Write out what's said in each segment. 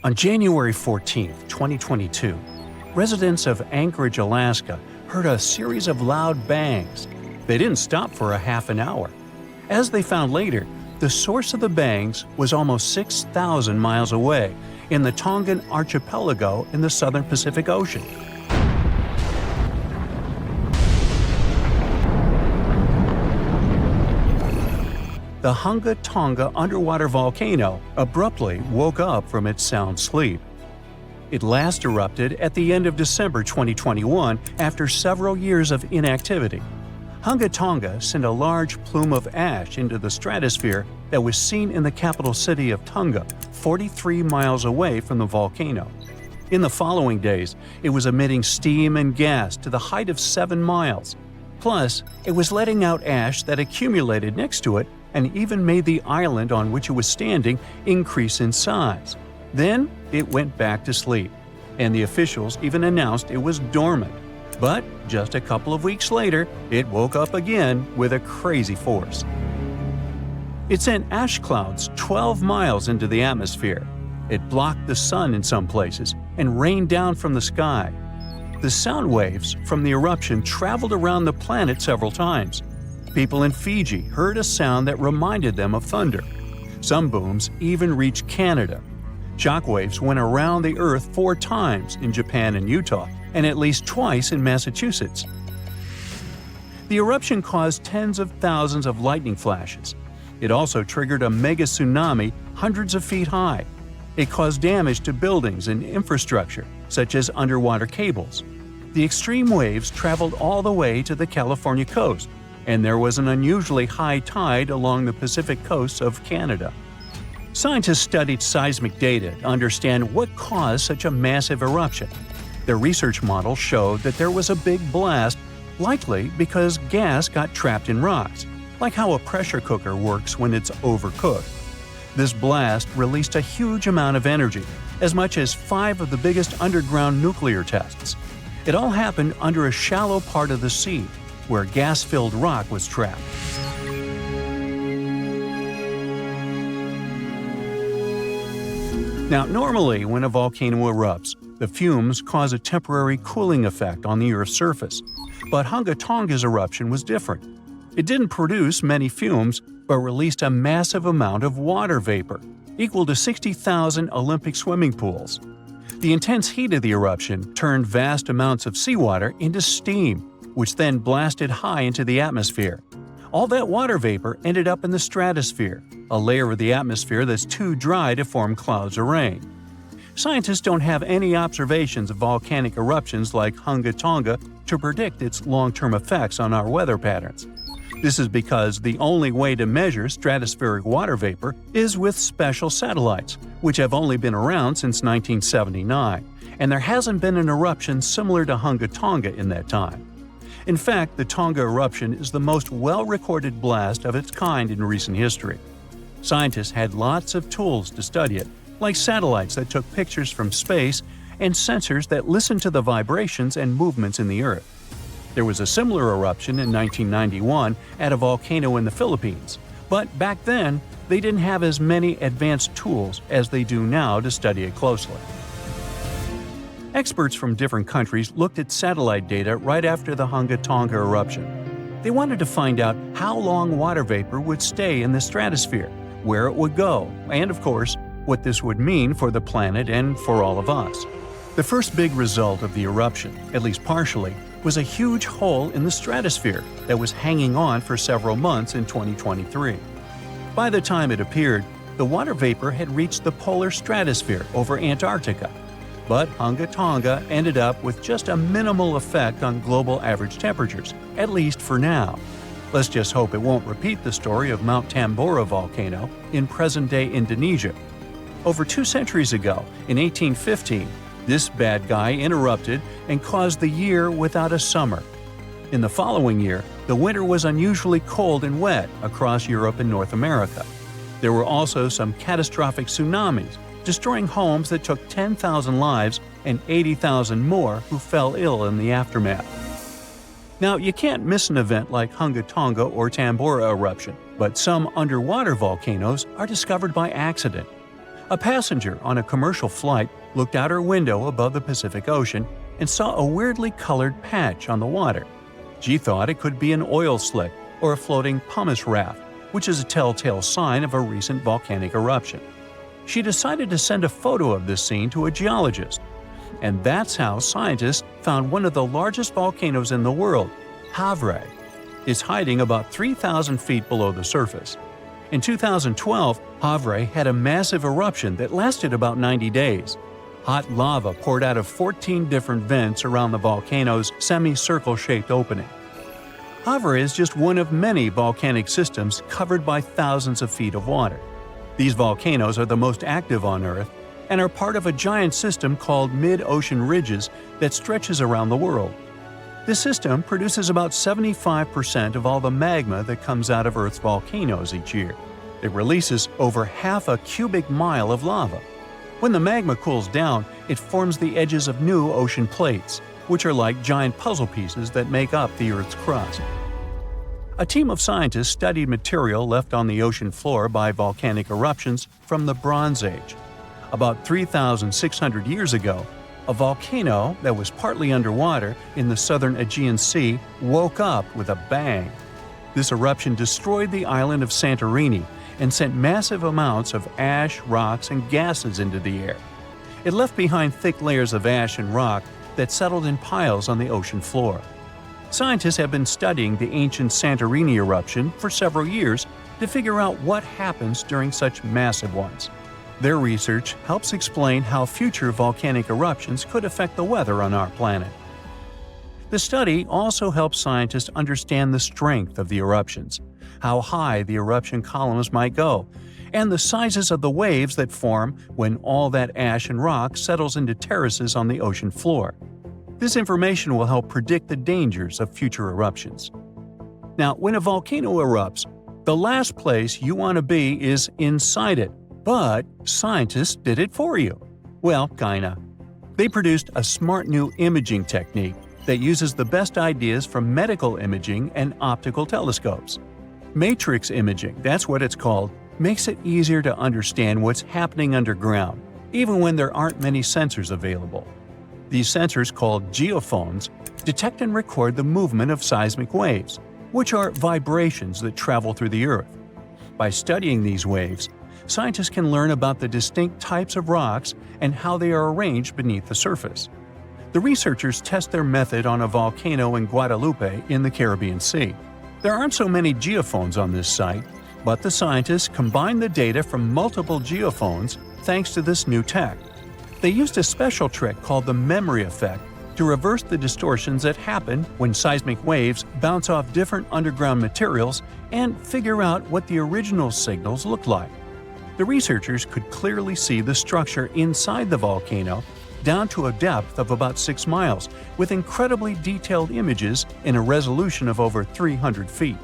On January 14, 2022, residents of Anchorage, Alaska heard a series of loud bangs. They didn't stop for a half an hour. As they found later, the source of the bangs was almost 6,000 miles away in the Tongan archipelago in the southern Pacific Ocean. The Hunga Tonga underwater volcano abruptly woke up from its sound sleep. It last erupted at the end of December 2021 after several years of inactivity. Hunga Tonga sent a large plume of ash into the stratosphere that was seen in the capital city of Tonga, 43 miles away from the volcano. In the following days, it was emitting steam and gas to the height of 7 miles. Plus, it was letting out ash that accumulated next to it and even made the island on which it was standing increase in size. Then it went back to sleep, and the officials even announced it was dormant. But just a couple of weeks later, it woke up again with a crazy force. It sent ash clouds 12 miles into the atmosphere. It blocked the sun in some places and rained down from the sky. The sound waves from the eruption traveled around the planet several times. People in Fiji heard a sound that reminded them of thunder. Some booms even reached Canada. Shockwaves went around the Earth 4 times in Japan and Utah, and at least twice in Massachusetts. The eruption caused tens of thousands of lightning flashes. It also triggered a mega tsunami hundreds of feet high. It caused damage to buildings and infrastructure, such as underwater cables. The extreme waves traveled all the way to the California coast, and there was an unusually high tide along the Pacific coast of Canada. Scientists studied seismic data to understand what caused such a massive eruption. Their research model showed that there was a big blast, likely because gas got trapped in rocks, like how a pressure cooker works when it's overcooked. This blast released a huge amount of energy, as much as 5 of the biggest underground nuclear tests. It all happened under a shallow part of the sea, where gas-filled rock was trapped. Now, normally when a volcano erupts, the fumes cause a temporary cooling effect on the Earth's surface. But Hunga Tonga's eruption was different. It didn't produce many fumes, but released a massive amount of water vapor, equal to 60,000 Olympic swimming pools. The intense heat of the eruption turned vast amounts of seawater into steam, which then blasted high into the atmosphere. All that water vapor ended up in the stratosphere, a layer of the atmosphere that's too dry to form clouds or rain. Scientists don't have any observations of volcanic eruptions like Hunga Tonga to predict its long-term effects on our weather patterns. This is because the only way to measure stratospheric water vapor is with special satellites, which have only been around since 1979, and there hasn't been an eruption similar to Hunga Tonga in that time. In fact, the Tonga eruption is the most well-recorded blast of its kind in recent history. Scientists had lots of tools to study it, like satellites that took pictures from space and sensors that listened to the vibrations and movements in the Earth. There was a similar eruption in 1991 at a volcano in the Philippines, but back then, they didn't have as many advanced tools as they do now to study it closely. Experts from different countries looked at satellite data right after the Hunga Tonga eruption. They wanted to find out how long water vapor would stay in the stratosphere, where it would go, and of course, what this would mean for the planet and for all of us. The first big result of the eruption, at least partially, was a huge hole in the stratosphere that was hanging on for several months in 2023. By the time it appeared, the water vapor had reached the polar stratosphere over Antarctica. But Hunga Tonga ended up with just a minimal effect on global average temperatures, at least for now. Let's just hope it won't repeat the story of Mount Tambora volcano in present-day Indonesia. Over 2 centuries ago, in 1815, this bad guy interrupted and caused the year without a summer. In the following year, the winter was unusually cold and wet across Europe and North America. There were also some catastrophic tsunamis, destroying homes that took 10,000 lives and 80,000 more who fell ill in the aftermath. Now, you can't miss an event like Hunga Tonga or Tambora eruption, but some underwater volcanoes are discovered by accident. A passenger on a commercial flight looked out her window above the Pacific Ocean and saw a weirdly colored patch on the water. She thought it could be an oil slick or a floating pumice raft, which is a telltale sign of a recent volcanic eruption. She decided to send a photo of this scene to a geologist. And that's how scientists found one of the largest volcanoes in the world, Havre. It's hiding about 3,000 feet below the surface. In 2012, Havre had a massive eruption that lasted about 90 days. Hot lava poured out of 14 different vents around the volcano's semicircle-shaped opening. Havre is just one of many volcanic systems covered by thousands of feet of water. These volcanoes are the most active on Earth and are part of a giant system called mid-ocean ridges that stretches around the world. This system produces about 75% of all the magma that comes out of Earth's volcanoes each year. It releases over half a cubic mile of lava. When the magma cools down, it forms the edges of new ocean plates, which are like giant puzzle pieces that make up the Earth's crust. A team of scientists studied material left on the ocean floor by volcanic eruptions from the Bronze Age. About 3,600 years ago, a volcano that was partly underwater in the southern Aegean Sea woke up with a bang. This eruption destroyed the island of Santorini and sent massive amounts of ash, rocks, and gases into the air. It left behind thick layers of ash and rock that settled in piles on the ocean floor. Scientists have been studying the ancient Santorini eruption for several years to figure out what happens during such massive ones. Their research helps explain how future volcanic eruptions could affect the weather on our planet. The study also helps scientists understand the strength of the eruptions, how high the eruption columns might go, and the sizes of the waves that form when all that ash and rock settles into terraces on the ocean floor. This information will help predict the dangers of future eruptions. Now, when a volcano erupts, the last place you want to be is inside it. But scientists did it for you. Well, kinda. They produced a smart new imaging technique that uses the best ideas from medical imaging and optical telescopes. Matrix imaging, that's what it's called, makes it easier to understand what's happening underground, even when there aren't many sensors available. These sensors, called geophones, detect and record the movement of seismic waves, which are vibrations that travel through the Earth. By studying these waves, scientists can learn about the distinct types of rocks and how they are arranged beneath the surface. The researchers test their method on a volcano in Guadalupe in the Caribbean Sea. There aren't so many geophones on this site, but the scientists combined the data from multiple geophones thanks to this new tech. They used a special trick called the memory effect to reverse the distortions that happen when seismic waves bounce off different underground materials and figure out what the original signals look like. The researchers could clearly see the structure inside the volcano down to a depth of about 6 miles, with incredibly detailed images in a resolution of over 300 feet.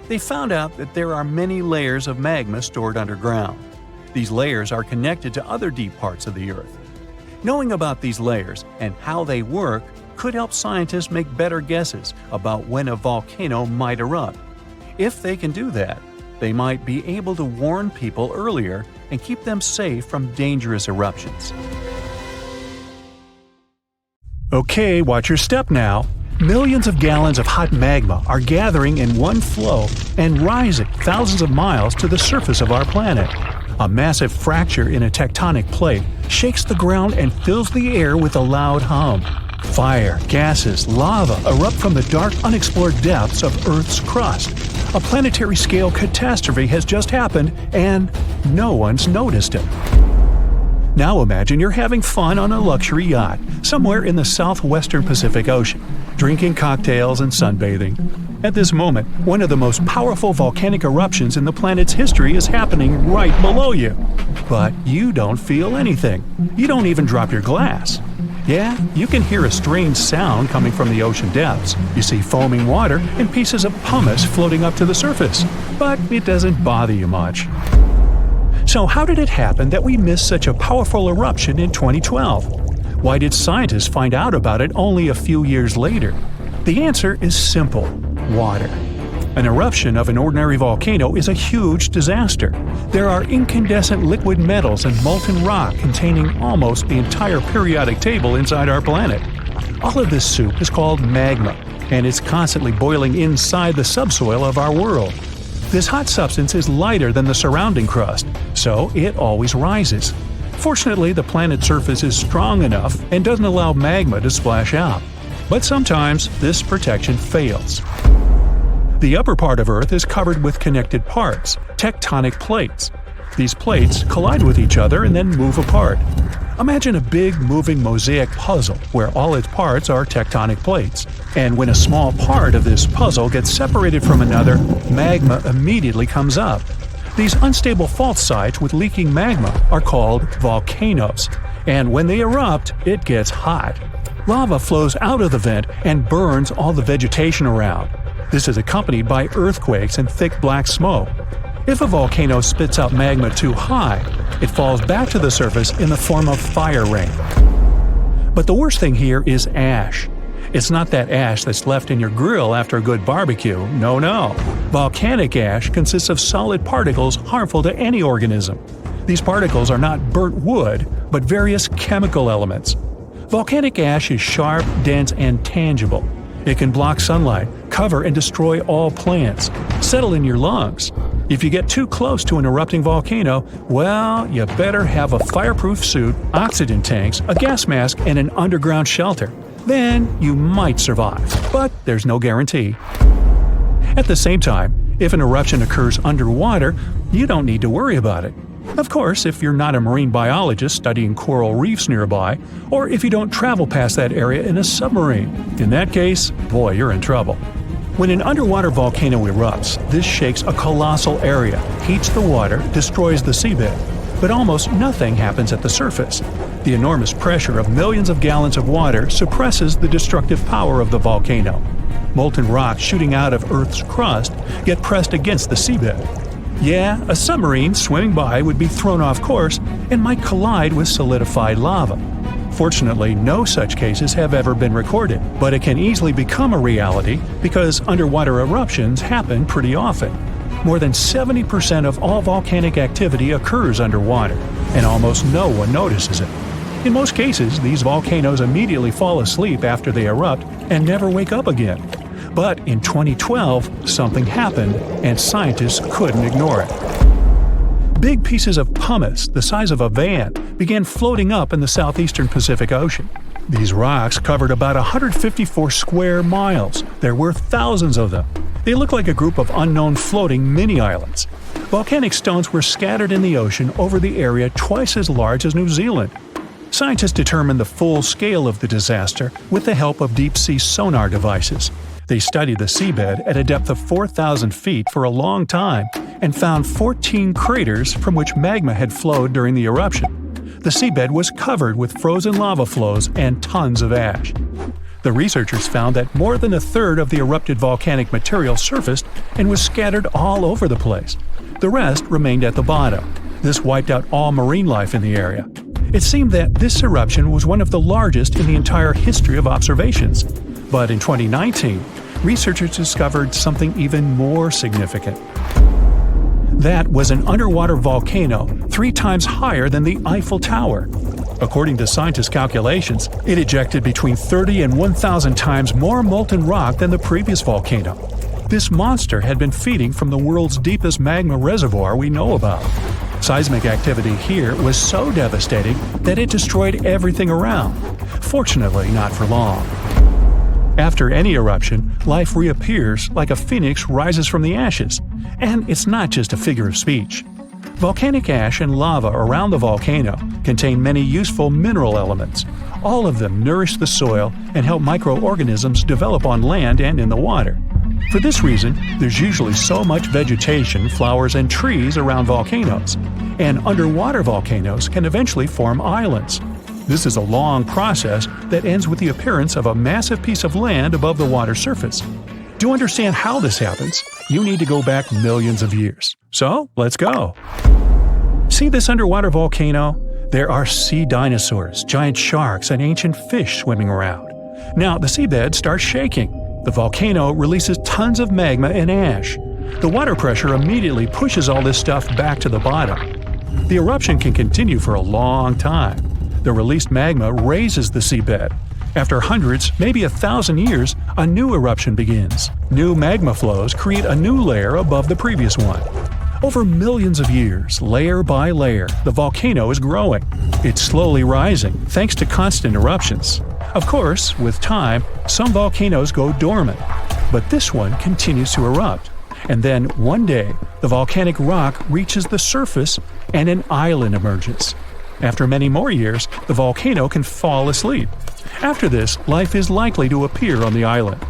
They found out that there are many layers of magma stored underground. These layers are connected to other deep parts of the Earth. Knowing about these layers and how they work could help scientists make better guesses about when a volcano might erupt. If they can do that, they might be able to warn people earlier and keep them safe from dangerous eruptions. Okay, watch your step now. Millions of gallons of hot magma are gathering in one flow and rising thousands of miles to the surface of our planet. A massive fracture in a tectonic plate shakes the ground and fills the air with a loud hum. Fire, gases, lava erupt from the dark, unexplored depths of Earth's crust. A planetary-scale catastrophe has just happened, and no one's noticed it. Now imagine you're having fun on a luxury yacht somewhere in the southwestern Pacific Ocean, drinking cocktails and sunbathing. At this moment, one of the most powerful volcanic eruptions in the planet's history is happening right below you. But you don't feel anything. You don't even drop your glass. Yeah, you can hear a strange sound coming from the ocean depths. You see foaming water and pieces of pumice floating up to the surface. But it doesn't bother you much. So how did it happen that we missed such a powerful eruption in 2012? Why did scientists find out about it only a few years later? The answer is simple: water. An eruption of an ordinary volcano is a huge disaster. There are incandescent liquid metals and molten rock containing almost the entire periodic table inside our planet. All of this soup is called magma, and it's constantly boiling inside the subsoil of our world. This hot substance is lighter than the surrounding crust, so it always rises. Fortunately, the planet's surface is strong enough and doesn't allow magma to splash out. But sometimes this protection fails. The upper part of Earth is covered with connected parts, tectonic plates. These plates collide with each other and then move apart. Imagine a big moving mosaic puzzle where all its parts are tectonic plates. And when a small part of this puzzle gets separated from another, magma immediately comes up. These unstable fault sites with leaking magma are called volcanoes. And when they erupt, it gets hot. Lava flows out of the vent and burns all the vegetation around. This is accompanied by earthquakes and thick black smoke. If a volcano spits out magma too high, it falls back to the surface in the form of fire rain. But the worst thing here is ash. It's not that ash that's left in your grill after a good barbecue, no. Volcanic ash consists of solid particles harmful to any organism. These particles are not burnt wood, but various chemical elements. Volcanic ash is sharp, dense, and tangible. It can block sunlight, cover and destroy all plants, settle in your lungs. If you get too close to an erupting volcano, well, you better have a fireproof suit, oxygen tanks, a gas mask, and an underground shelter. Then you might survive, but there's no guarantee. At the same time, if an eruption occurs underwater, you don't need to worry about it. Of course, if you're not a marine biologist studying coral reefs nearby, or if you don't travel past that area in a submarine. In that case, boy, you're in trouble. When an underwater volcano erupts, this shakes a colossal area, heats the water, destroys the seabed. But almost nothing happens at the surface. The enormous pressure of millions of gallons of water suppresses the destructive power of the volcano. Molten rocks shooting out of Earth's crust get pressed against the seabed. Yeah, a submarine swimming by would be thrown off course and might collide with solidified lava. Fortunately, no such cases have ever been recorded, but it can easily become a reality because underwater eruptions happen pretty often. More than 70% of all volcanic activity occurs underwater, and almost no one notices it. In most cases, these volcanoes immediately fall asleep after they erupt and never wake up again. But in 2012, something happened, and scientists couldn't ignore it. Big pieces of pumice, the size of a van, began floating up in the southeastern Pacific Ocean. These rocks covered about 154 square miles. There were thousands of them. They looked like a group of unknown floating mini-islands. Volcanic stones were scattered in the ocean over the area twice as large as New Zealand. Scientists determined the full scale of the disaster with the help of deep-sea sonar devices. They studied the seabed at a depth of 4,000 feet for a long time and found 14 craters from which magma had flowed during the eruption. The seabed was covered with frozen lava flows and tons of ash. The researchers found that more than a third of the erupted volcanic material surfaced and was scattered all over the place. The rest remained at the bottom. This wiped out all marine life in the area. It seemed that this eruption was one of the largest in the entire history of observations. But in 2019, researchers discovered something even more significant. That was an underwater volcano 3 times higher than the Eiffel Tower. According to scientists' calculations, it ejected between 30 and 1,000 times more molten rock than the previous volcano. This monster had been feeding from the world's deepest magma reservoir we know about. Seismic activity here was so devastating that it destroyed everything around. Fortunately, not for long. After any eruption, life reappears like a phoenix rises from the ashes. And it's not just a figure of speech. Volcanic ash and lava around the volcano contain many useful mineral elements. All of them nourish the soil and help microorganisms develop on land and in the water. For this reason, there's usually so much vegetation, flowers, and trees around volcanoes. And underwater volcanoes can eventually form islands. This is a long process that ends with the appearance of a massive piece of land above the water surface. To understand how this happens, you need to go back millions of years. So, let's go. See this underwater volcano? There are sea dinosaurs, giant sharks, and ancient fish swimming around. Now, the seabed starts shaking. The volcano releases tons of magma and ash. The water pressure immediately pushes all this stuff back to the bottom. The eruption can continue for a long time. The released magma raises the seabed. After hundreds, maybe 1,000 years, a new eruption begins. New magma flows create a new layer above the previous one. Over millions of years, layer by layer, the volcano is growing. It's slowly rising, thanks to constant eruptions. Of course, with time, some volcanoes go dormant, but this one continues to erupt. And then, one day, the volcanic rock reaches the surface and an island emerges. After many more years, the volcano can fall asleep. After this, life is likely to appear on the island.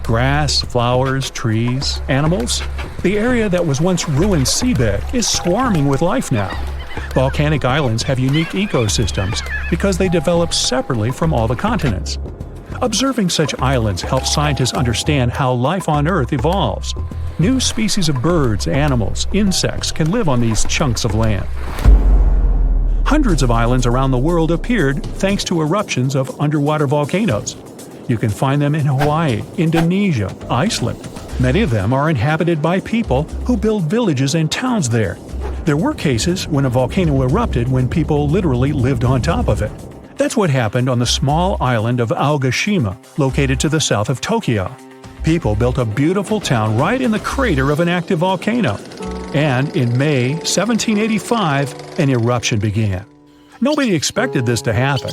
Grass, flowers, trees, animals. The area that was once ruined seabed is swarming with life now. Volcanic islands have unique ecosystems because they develop separately from all the continents. Observing such islands helps scientists understand how life on Earth evolves. New species of birds, animals, insects can live on these chunks of land. Hundreds of islands around the world appeared thanks to eruptions of underwater volcanoes. You can find them in Hawaii, Indonesia, Iceland. Many of them are inhabited by people who build villages and towns there. There were cases when a volcano erupted when people literally lived on top of it. That's what happened on the small island of Aogashima, located to the south of Tokyo. People built a beautiful town right in the crater of an active volcano. And in May 1785, an eruption began. Nobody expected this to happen.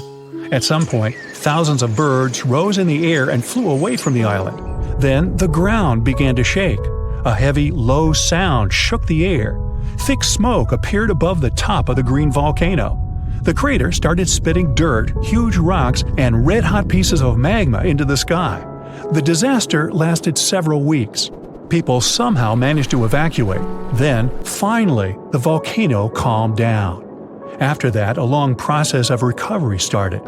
At some point, thousands of birds rose in the air and flew away from the island. Then the ground began to shake. A heavy, low sound shook the air. Thick smoke appeared above the top of the green volcano. The crater started spitting dirt, huge rocks, and red-hot pieces of magma into the sky. The disaster lasted several weeks. People somehow managed to evacuate. Then, finally, the volcano calmed down. After that, a long process of recovery started.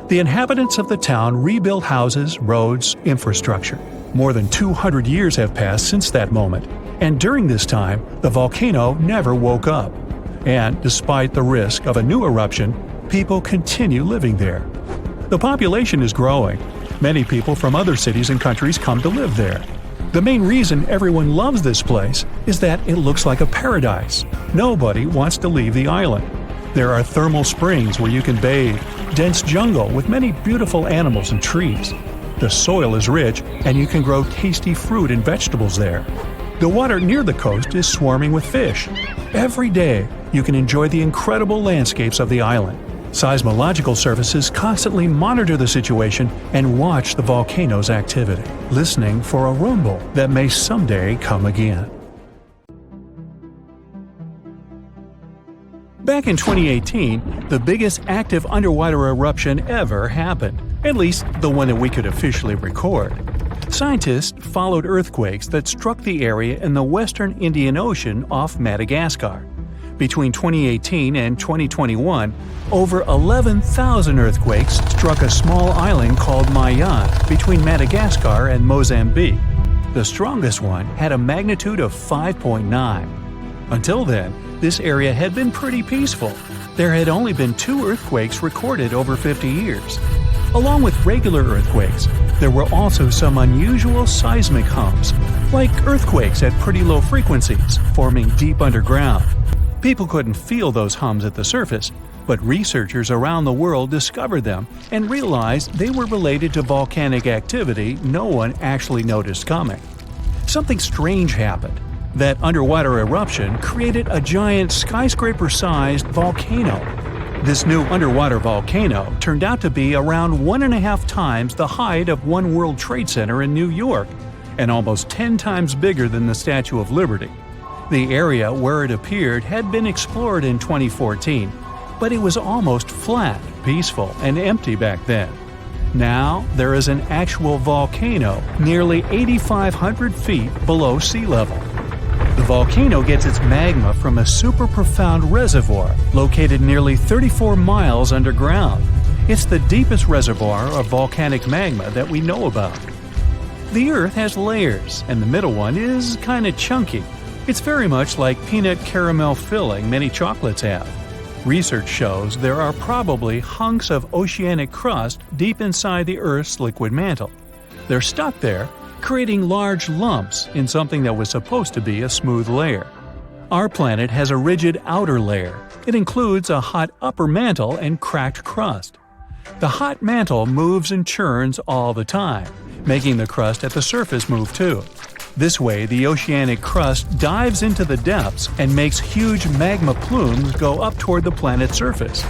The inhabitants of the town rebuilt houses, roads, infrastructure. More than 200 years have passed since that moment, and during this time, the volcano never woke up. And despite the risk of a new eruption, people continue living there. The population is growing. Many people from other cities and countries come to live there. The main reason everyone loves this place is that it looks like a paradise. Nobody wants to leave the island. There are thermal springs where you can bathe, dense jungle with many beautiful animals and trees. The soil is rich, and you can grow tasty fruit and vegetables there. The water near the coast is swarming with fish. Every day, you can enjoy the incredible landscapes of the island. Seismological services constantly monitor the situation and watch the volcano's activity, listening for a rumble that may someday come again. Back in 2018, the biggest active underwater eruption ever happened, at least the one that we could officially record. Scientists followed earthquakes that struck the area in the western Indian Ocean off Madagascar. Between 2018 and 2021, over 11,000 earthquakes struck a small island called Mayotte between Madagascar and Mozambique. The strongest one had a magnitude of 5.9. Until then, this area had been pretty peaceful. There had only been 2 earthquakes recorded over 50 years. Along with regular earthquakes, there were also some unusual seismic hums, like earthquakes at pretty low frequencies, forming deep underground. People couldn't feel those hums at the surface, but researchers around the world discovered them and realized they were related to volcanic activity no one actually noticed coming. Something strange happened. That underwater eruption created a giant skyscraper-sized volcano. This new underwater volcano turned out to be around 1.5 times the height of One World Trade Center in New York, and almost 10 times bigger than the Statue of Liberty. The area where it appeared had been explored in 2014, but it was almost flat, peaceful, and empty back then. Now, there is an actual volcano nearly 8,500 feet below sea level. The volcano gets its magma from a super profound reservoir located nearly 34 miles underground. It's the deepest reservoir of volcanic magma that we know about. The Earth has layers, and the middle one is kinda chunky. It's very much like peanut caramel filling many chocolates have. Research shows there are probably hunks of oceanic crust deep inside the Earth's liquid mantle. They're stuck there creating large lumps in something that was supposed to be a smooth layer. Our planet has a rigid outer layer. It includes a hot upper mantle and cracked crust. The hot mantle moves and churns all the time, making the crust at the surface move too. This way, the oceanic crust dives into the depths and makes huge magma plumes go up toward the planet's surface.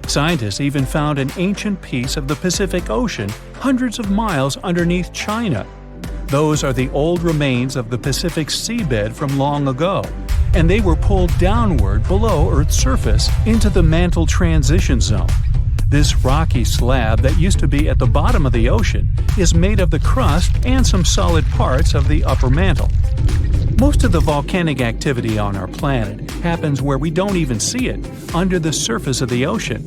Scientists even found an ancient piece of the Pacific Ocean hundreds of miles underneath China. Those are the old remains of the Pacific seabed from long ago, and they were pulled downward below Earth's surface into the mantle transition zone. This rocky slab that used to be at the bottom of the ocean is made of the crust and some solid parts of the upper mantle. Most of the volcanic activity on our planet happens where we don't even see it, under the surface of the ocean.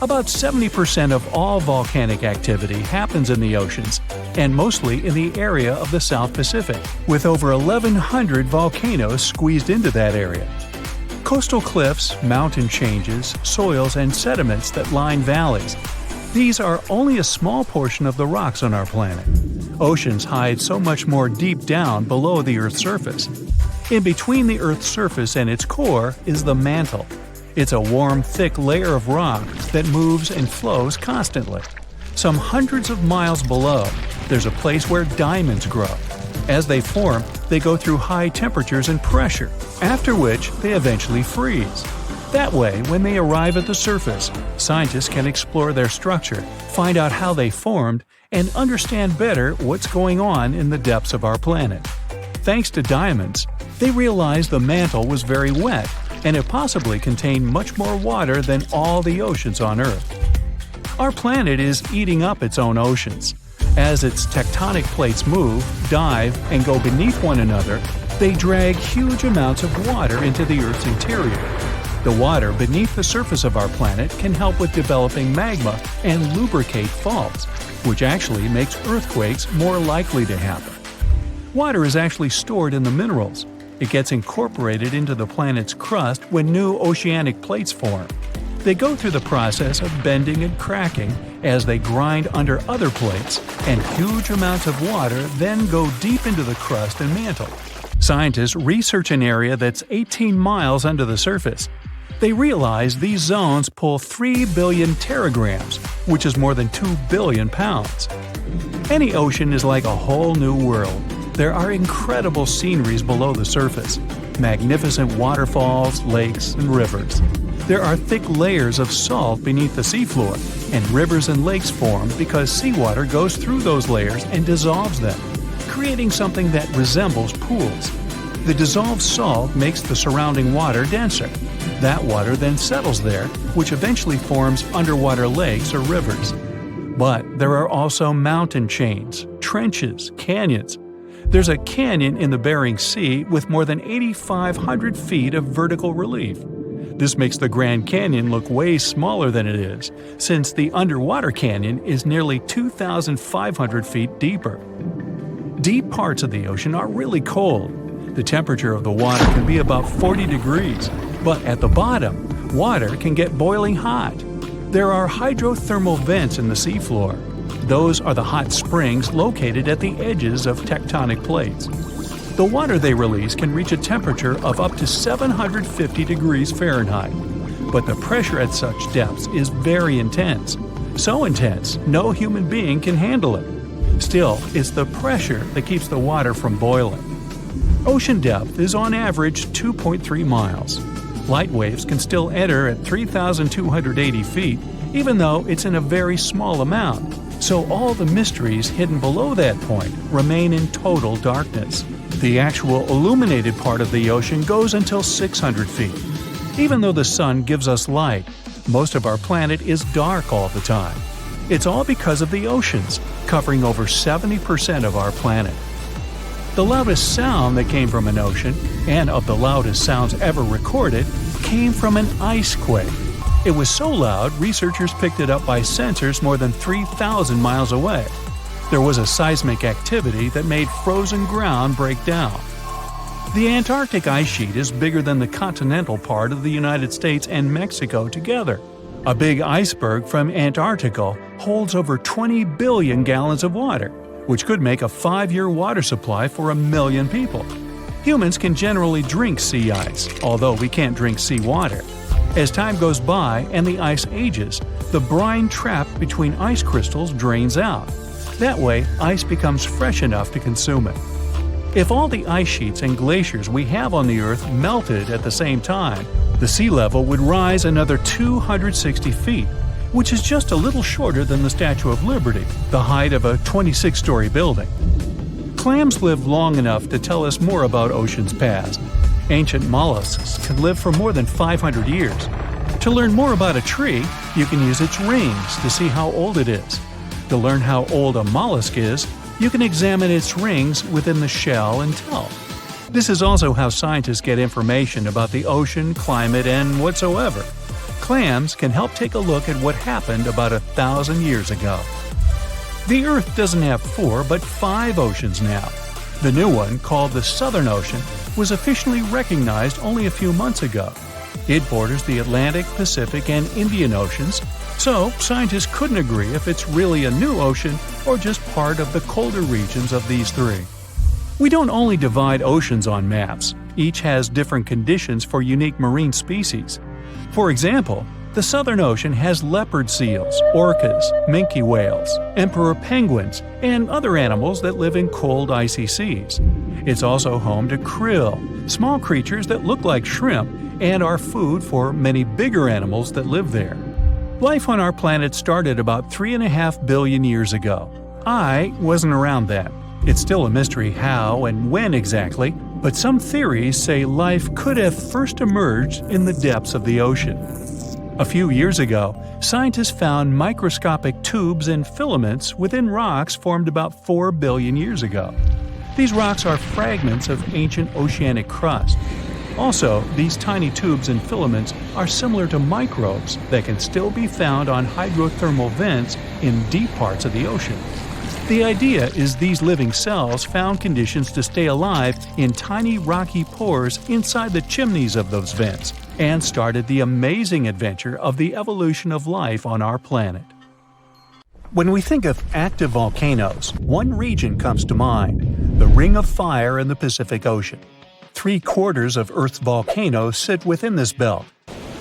About 70% of all volcanic activity happens in the oceans, and mostly in the area of the South Pacific, with over 1,100 volcanoes squeezed into that area. Coastal cliffs, mountain changes, soils, and sediments that line valleys. These are only a small portion of the rocks on our planet. Oceans hide so much more deep down below the Earth's surface. In between the Earth's surface and its core is the mantle. It's a warm, thick layer of rock that moves and flows constantly. Some hundreds of miles below, there's a place where diamonds grow. As they form, they go through high temperatures and pressure, after which they eventually freeze. That way, when they arrive at the surface, scientists can explore their structure, find out how they formed, and understand better what's going on in the depths of our planet. Thanks to diamonds, they realized the mantle was very wet, and it possibly contained much more water than all the oceans on Earth. Our planet is eating up its own oceans. As its tectonic plates move, dive, and go beneath one another, they drag huge amounts of water into the Earth's interior. The water beneath the surface of our planet can help with developing magma and lubricate faults, which actually makes earthquakes more likely to happen. Water is actually stored in the minerals. It gets incorporated into the planet's crust when new oceanic plates form. They go through the process of bending and cracking as they grind under other plates, and huge amounts of water then go deep into the crust and mantle. Scientists research an area that's 18 miles under the surface. They realize these zones pull 3 billion teragrams, which is more than 2 billion pounds. Any ocean is like a whole new world. There are incredible sceneries below the surface, magnificent waterfalls, lakes, and rivers. There are thick layers of salt beneath the seafloor, and rivers and lakes form because seawater goes through those layers and dissolves them, creating something that resembles pools. The dissolved salt makes the surrounding water denser. That water then settles there, which eventually forms underwater lakes or rivers. But there are also mountain chains, trenches, canyons. There's a canyon in the Bering Sea with more than 8,500 feet of vertical relief. This makes the Grand Canyon look way smaller than it is, since the underwater canyon is nearly 2,500 feet deeper. Deep parts of the ocean are really cold. The temperature of the water can be about 40 degrees, but at the bottom, water can get boiling hot. There are hydrothermal vents in the seafloor. Those are the hot springs located at the edges of tectonic plates. The water they release can reach a temperature of up to 750 degrees Fahrenheit, but the pressure at such depths is very intense. So intense, no human being can handle it. Still, it's the pressure that keeps the water from boiling. Ocean depth is on average 2.3 miles. Light waves can still enter at 3,280 feet, even though it's in a very small amount. So all the mysteries hidden below that point remain in total darkness. The actual illuminated part of the ocean goes until 600 feet. Even though the sun gives us light, most of our planet is dark all the time. It's all because of the oceans, covering over 70% of our planet. The loudest sound that came from an ocean, and of the loudest sounds ever recorded, came from an ice quake. It was so loud, researchers picked it up by sensors more than 3,000 miles away. There was a seismic activity that made frozen ground break down. The Antarctic ice sheet is bigger than the continental part of the United States and Mexico together. A big iceberg from Antarctica holds over 20 billion gallons of water. which could make a 5-year water supply for 1 million people. Humans can generally drink sea ice, although we can't drink sea water. As time goes by and the ice ages, the brine trapped between ice crystals drains out. That way, ice becomes fresh enough to consume it. If all the ice sheets and glaciers we have on the Earth melted at the same time, the sea level would rise another 260 feet, which is just a little shorter than the Statue of Liberty, the height of a 26-story building. Clams live long enough to tell us more about oceans past. Ancient mollusks can live for more than 500 years. To learn more about a tree, you can use its rings to see how old it is. To learn how old a mollusk is, you can examine its rings within the shell and tell. This is also how scientists get information about the ocean, climate, and whatsoever. Clams can help take a look at what happened about 1,000 years ago. The Earth doesn't have 4 but 5 oceans now. The new one, called the Southern Ocean, was officially recognized only a few months ago. It borders the Atlantic, Pacific, and Indian Oceans, so scientists couldn't agree if it's really a new ocean or just part of the colder regions of these 3. We don't only divide oceans on maps, each has different conditions for unique marine species. For example, the Southern Ocean has leopard seals, orcas, minke whales, emperor penguins, and other animals that live in cold, icy seas. It's also home to krill, small creatures that look like shrimp and are food for many bigger animals that live there. Life on our planet started about 3.5 billion years ago. I wasn't around then. It's still a mystery how and when exactly, but some theories say life could have first emerged in the depths of the ocean. A few years ago, scientists found microscopic tubes and filaments within rocks formed about 4 billion years ago. These rocks are fragments of ancient oceanic crust. Also, these tiny tubes and filaments are similar to microbes that can still be found on hydrothermal vents in deep parts of the ocean. The idea is these living cells found conditions to stay alive in tiny rocky pores inside the chimneys of those vents, and started the amazing adventure of the evolution of life on our planet. When we think of active volcanoes, one region comes to mind: the Ring of Fire in the Pacific Ocean. 3/4 of Earth's volcanoes sit within this belt.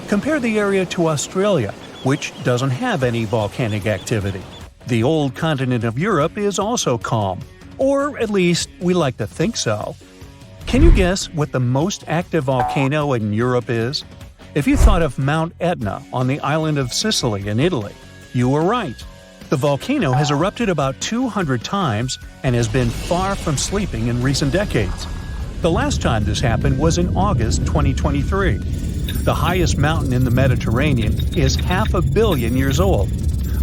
Compare the area to Australia, which doesn't have any volcanic activity. The old continent of Europe is also calm, or at least we like to think so. Can you guess what the most active volcano in Europe is? If you thought of Mount Etna on the island of Sicily in Italy, you were right. The volcano has erupted about 200 times and has been far from sleeping in recent decades. The last time this happened was in August 2023. The highest mountain in the Mediterranean is 500 million years old.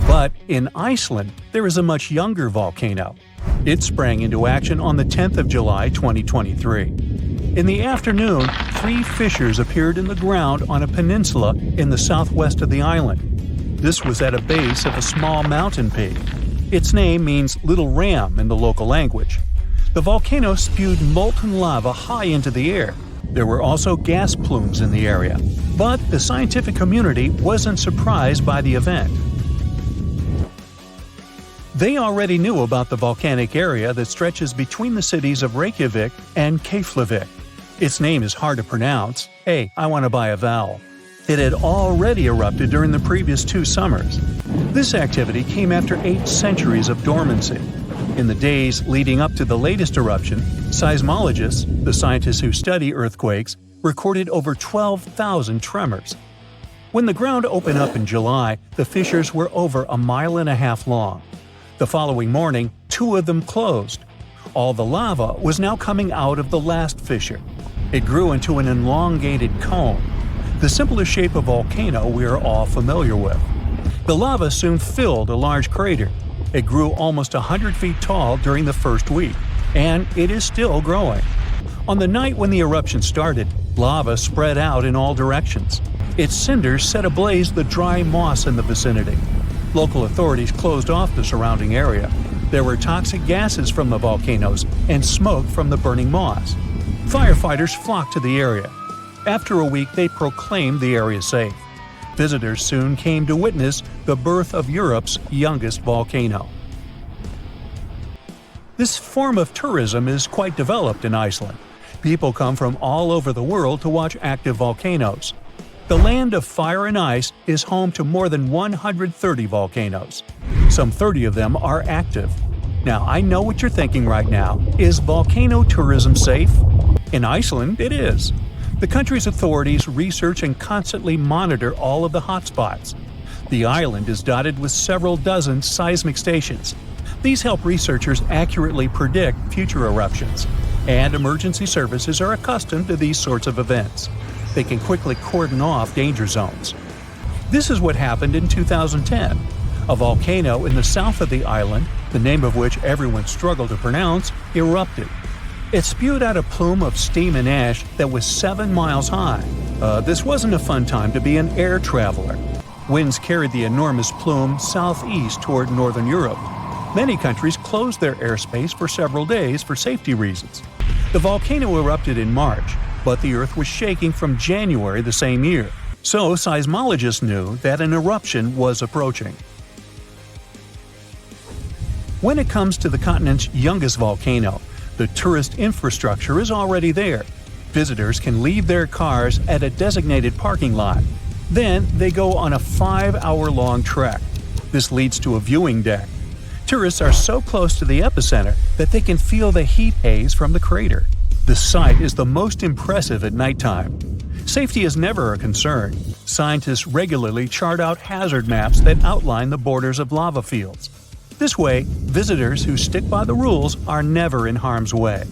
But in Iceland, there is a much younger volcano. It sprang into action on the 10th of July 2023. In the afternoon, 3 fissures appeared in the ground on a peninsula in the southwest of the island. This was at a base of a small mountain peak. Its name means Little Ram in the local language. The volcano spewed molten lava high into the air. There were also gas plumes in the area. But the scientific community wasn't surprised by the event. They already knew about the volcanic area that stretches between the cities of Reykjavik and Keflavik. Its name is hard to pronounce. Hey, I want to buy a vowel. It had already erupted during the previous 2 summers. This activity came after 8 centuries of dormancy. In the days leading up to the latest eruption, seismologists, the scientists who study earthquakes, recorded over 12,000 tremors. When the ground opened up in July, the fissures were over 1.5 miles long. The following morning, 2 of them closed. All the lava was now coming out of the last fissure. It grew into an elongated cone, the simplest shape of volcano we are all familiar with. The lava soon filled a large crater. It grew almost 100 feet tall during the first week, and it is still growing. On the night when the eruption started, lava spread out in all directions. Its cinders set ablaze the dry moss in the vicinity. Local authorities closed off the surrounding area. There were toxic gases from the volcanoes and smoke from the burning moss. Firefighters flocked to the area. After a week, they proclaimed the area safe. Visitors soon came to witness the birth of Europe's youngest volcano. This form of tourism is quite developed in Iceland. People come from all over the world to watch active volcanoes. The land of fire and ice is home to more than 130 volcanoes. Some 30 of them are active. Now, I know what you're thinking right now. Is volcano tourism safe? In Iceland, it is. The country's authorities research and constantly monitor all of the hotspots. The island is dotted with several dozen seismic stations. These help researchers accurately predict future eruptions, and emergency services are accustomed to these sorts of events. They can quickly cordon off danger zones. This is what happened in 2010. A volcano in the south of the island, the name of which everyone struggled to pronounce, erupted. It spewed out a plume of steam and ash that was 7 miles high. This wasn't a fun time to be an air traveler. Winds carried the enormous plume southeast toward northern Europe. Many countries closed their airspace for several days for safety reasons. The volcano erupted in March, but the Earth was shaking from January the same year, so seismologists knew that an eruption was approaching. When it comes to the continent's youngest volcano, the tourist infrastructure is already there. Visitors can leave their cars at a designated parking lot. Then they go on a 5-hour-long trek. This leads to a viewing deck. Tourists are so close to the epicenter that they can feel the heat haze from the crater. The sight is the most impressive at nighttime. Safety is never a concern. Scientists regularly chart out hazard maps that outline the borders of lava fields. This way, visitors who stick by the rules are never in harm's way.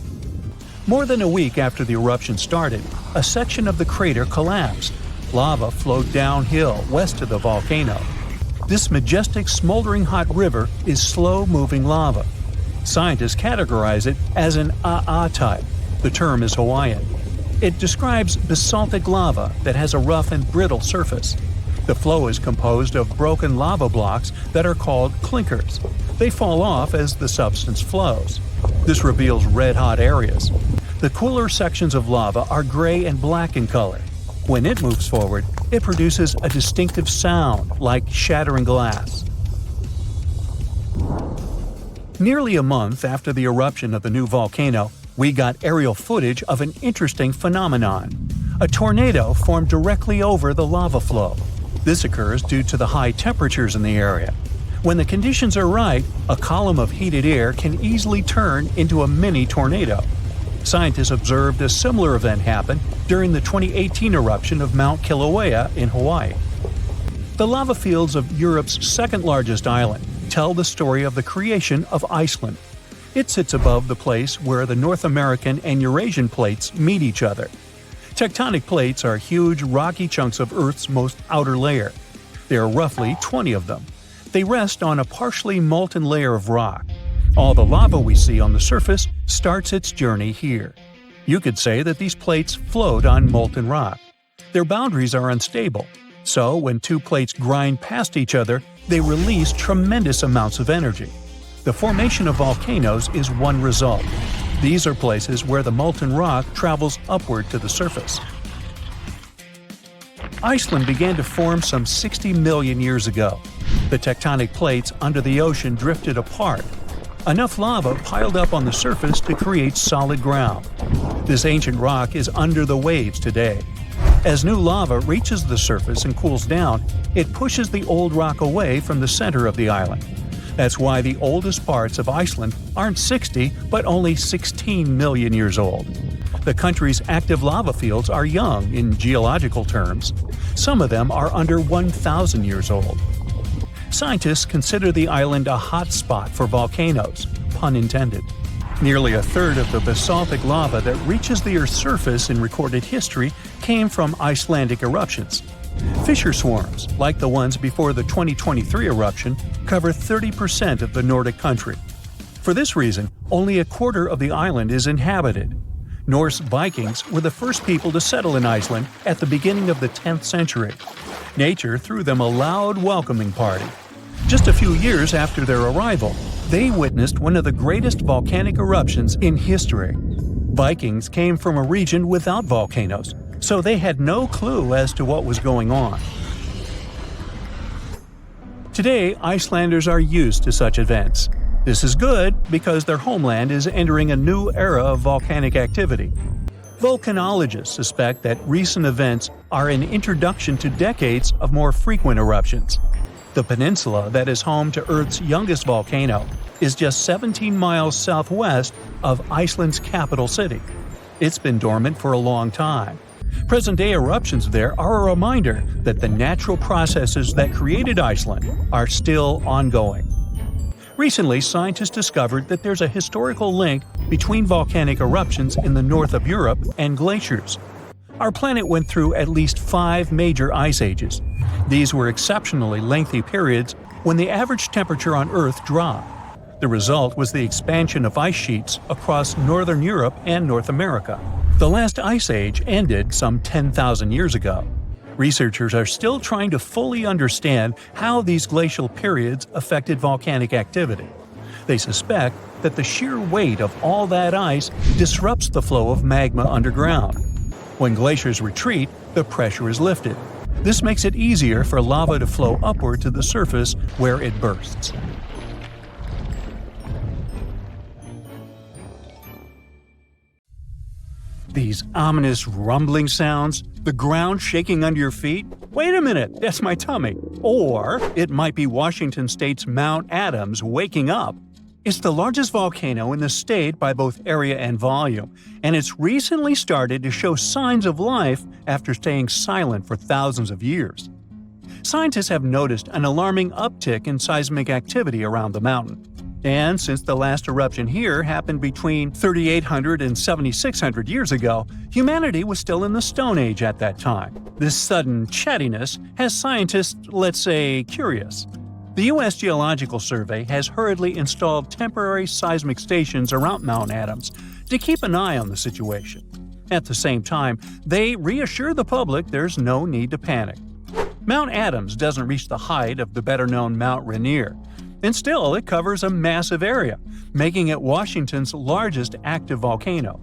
More than a week after the eruption started, a section of the crater collapsed. Lava flowed downhill west of the volcano. This majestic smoldering hot river is slow-moving lava. Scientists categorize it as an AA type. The term is Hawaiian. It describes basaltic lava that has a rough and brittle surface. The flow is composed of broken lava blocks that are called clinkers. They fall off as the substance flows. This reveals red-hot areas. The cooler sections of lava are gray and black in color. When it moves forward, it produces a distinctive sound like shattering glass. Nearly a month after the eruption of the new volcano, we got aerial footage of an interesting phenomenon. A tornado formed directly over the lava flow. This occurs due to the high temperatures in the area. When the conditions are right, a column of heated air can easily turn into a mini tornado. Scientists observed a similar event happen during the 2018 eruption of Mount Kilauea in Hawaii. The lava fields of Europe's second-largest island tell the story of the creation of Iceland. It sits above the place where the North American and Eurasian plates meet each other. Tectonic plates are huge, rocky chunks of Earth's most outer layer. There are roughly 20 of them. They rest on a partially molten layer of rock. All the lava we see on the surface starts its journey here. You could say that these plates float on molten rock. Their boundaries are unstable, so when two plates grind past each other, they release tremendous amounts of energy. The formation of volcanoes is one result. These are places where the molten rock travels upward to the surface. Iceland began to form some 60 million years ago. The tectonic plates under the ocean drifted apart. Enough lava piled up on the surface to create solid ground. This ancient rock is under the waves today. As new lava reaches the surface and cools down, it pushes the old rock away from the center of the island. That's why the oldest parts of Iceland aren't 60, but only 16 million years old. The country's active lava fields are young in geological terms. Some of them are under 1,000 years old. Scientists consider the island a hot spot for volcanoes, pun intended. Nearly a third of the basaltic lava that reaches the Earth's surface in recorded history came from Icelandic eruptions. Fissure swarms, like the ones before the 2023 eruption, cover 30% of the Nordic country. For this reason, only a quarter of the island is inhabited. Norse Vikings were the first people to settle in Iceland at the beginning of the 10th century. Nature threw them a loud welcoming party. Just a few years after their arrival, they witnessed one of the greatest volcanic eruptions in history. Vikings came from a region without volcanoes, so they had no clue as to what was going on. Today, Icelanders are used to such events. This is good because their homeland is entering a new era of volcanic activity. Volcanologists suspect that recent events are an introduction to decades of more frequent eruptions. The peninsula that is home to Earth's youngest volcano is just 17 miles southwest of Iceland's capital city. It's been dormant for a long time. Present-day eruptions there are a reminder that the natural processes that created Iceland are still ongoing. Recently, scientists discovered that there's a historical link between volcanic eruptions in the north of Europe and glaciers. Our planet went through at least 5 major ice ages. These were exceptionally lengthy periods when the average temperature on Earth dropped. The result was the expansion of ice sheets across northern Europe and North America. The last ice age ended some 10,000 years ago. Researchers are still trying to fully understand how these glacial periods affected volcanic activity. They suspect that the sheer weight of all that ice disrupts the flow of magma underground. When glaciers retreat, the pressure is lifted. This makes it easier for lava to flow upward to the surface where it bursts. These ominous rumbling sounds, the ground shaking under your feet. Wait a minute, that's my tummy. Or it might be Washington State's Mount Adams waking up. It's the largest volcano in the state by both area and volume, and it's recently started to show signs of life after staying silent for thousands of years. Scientists have noticed an alarming uptick in seismic activity around the mountain. And since the last eruption here happened between 3,800 and 7,600 years ago, humanity was still in the Stone Age at that time. This sudden chattiness has scientists, let's say, curious. The U.S. Geological Survey has hurriedly installed temporary seismic stations around Mount Adams to keep an eye on the situation. At the same time, they reassure the public there's no need to panic. Mount Adams doesn't reach the height of the better-known Mount Rainier, and still it covers a massive area, making it Washington's largest active volcano.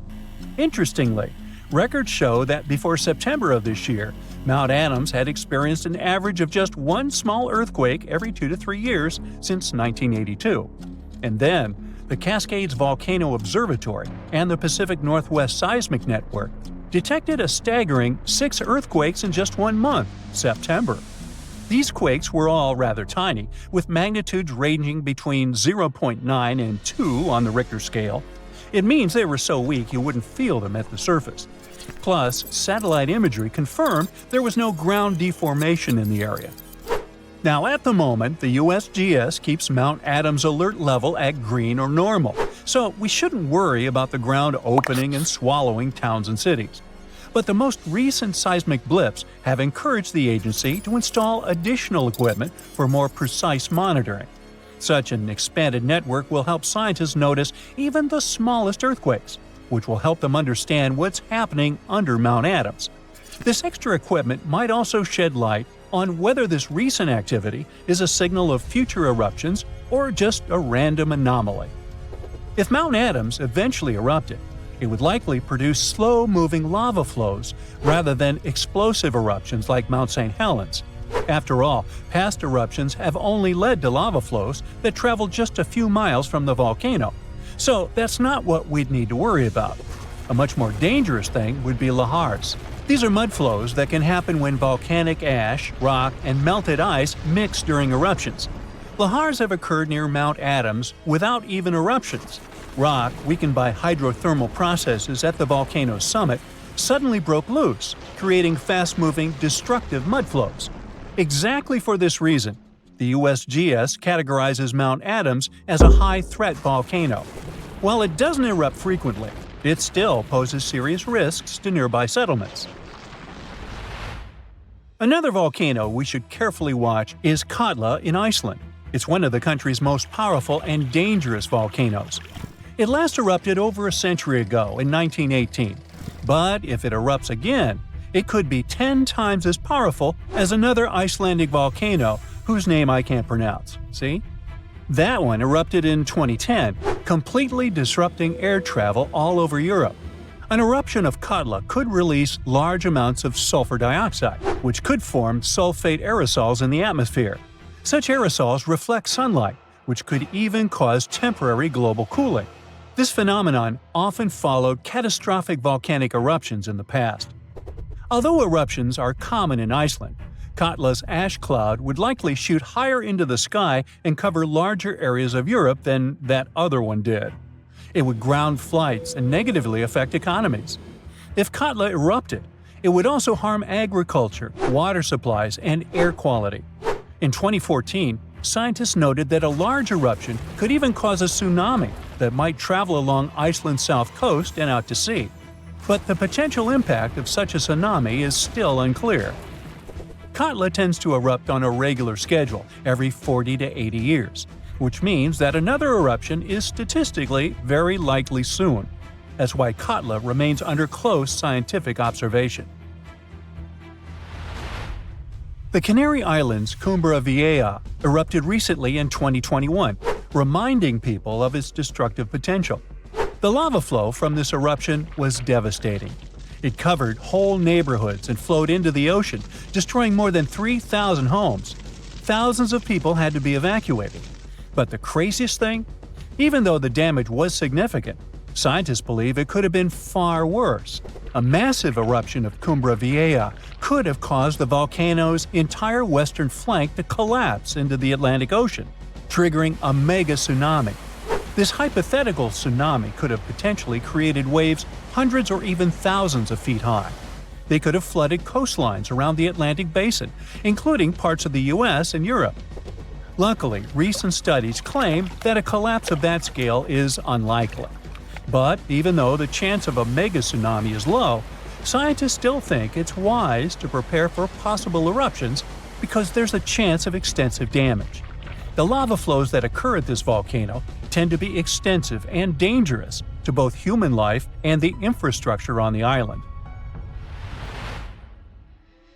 Interestingly, records show that before September of this year, Mount Adams had experienced an average of just one small earthquake every 2 to 3 years since 1982. And then, the Cascades Volcano Observatory and the Pacific Northwest Seismic Network detected a staggering 6 earthquakes in just 1 month, September. These quakes were all rather tiny, with magnitudes ranging between 0.9 and 2 on the Richter scale. It means they were so weak you wouldn't feel them at the surface. Plus, satellite imagery confirmed there was no ground deformation in the area. Now, at the moment, the USGS keeps Mount Adams alert level at green or normal, so we shouldn't worry about the ground opening and swallowing towns and cities. But the most recent seismic blips have encouraged the agency to install additional equipment for more precise monitoring. Such an expanded network will help scientists notice even the smallest earthquakes, which will help them understand what's happening under Mount Adams. This extra equipment might also shed light on whether this recent activity is a signal of future eruptions or just a random anomaly. If Mount Adams eventually erupted, it would likely produce slow-moving lava flows rather than explosive eruptions like Mount St. Helens. After all, past eruptions have only led to lava flows that travel just a few miles from the volcano, so that's not what we'd need to worry about. A much more dangerous thing would be lahars. These are mud flows that can happen when volcanic ash, rock, and melted ice mix during eruptions. Lahars have occurred near Mount Adams without even eruptions. Rock, weakened by hydrothermal processes at the volcano's summit, suddenly broke loose, creating fast-moving, destructive mud flows. Exactly for this reason, the USGS categorizes Mount Adams as a high-threat volcano. While it doesn't erupt frequently, it still poses serious risks to nearby settlements. Another volcano we should carefully watch is Katla in Iceland. It's one of the country's most powerful and dangerous volcanoes. It last erupted over a century ago in 1918, but if it erupts again, it could be 10 times as powerful as another Icelandic volcano whose name I can't pronounce. See? That one erupted in 2010, completely disrupting air travel all over Europe. An eruption of Katla could release large amounts of sulfur dioxide, which could form sulfate aerosols in the atmosphere. Such aerosols reflect sunlight, which could even cause temporary global cooling. This phenomenon often followed catastrophic volcanic eruptions in the past. Although eruptions are common in Iceland, Katla's ash cloud would likely shoot higher into the sky and cover larger areas of Europe than that other one did. It would ground flights and negatively affect economies. If Katla erupted, it would also harm agriculture, water supplies, and air quality. In 2014, scientists noted that a large eruption could even cause a tsunami that might travel along Iceland's south coast and out to sea. But the potential impact of such a tsunami is still unclear. Katla tends to erupt on a regular schedule every 40 to 80 years, which means that another eruption is statistically very likely soon. That's why Katla remains under close scientific observation. The Canary Islands' Cumbre Vieja erupted recently in 2021, reminding people of its destructive potential. The lava flow from this eruption was devastating. It covered whole neighborhoods and flowed into the ocean, destroying more than 3,000 homes. Thousands of people had to be evacuated. But the craziest thing? Even though the damage was significant, scientists believe it could have been far worse. A massive eruption of Cumbre Vieja could have caused the volcano's entire western flank to collapse into the Atlantic Ocean, triggering a mega tsunami. This hypothetical tsunami could have potentially created waves hundreds or even thousands of feet high. They could have flooded coastlines around the Atlantic basin, including parts of the US and Europe. Luckily, recent studies claim that a collapse of that scale is unlikely. But even though the chance of a mega tsunami is low, scientists still think it's wise to prepare for possible eruptions because there's a chance of extensive damage. The lava flows that occur at this volcano tend to be extensive and dangerous to both human life and the infrastructure on the island.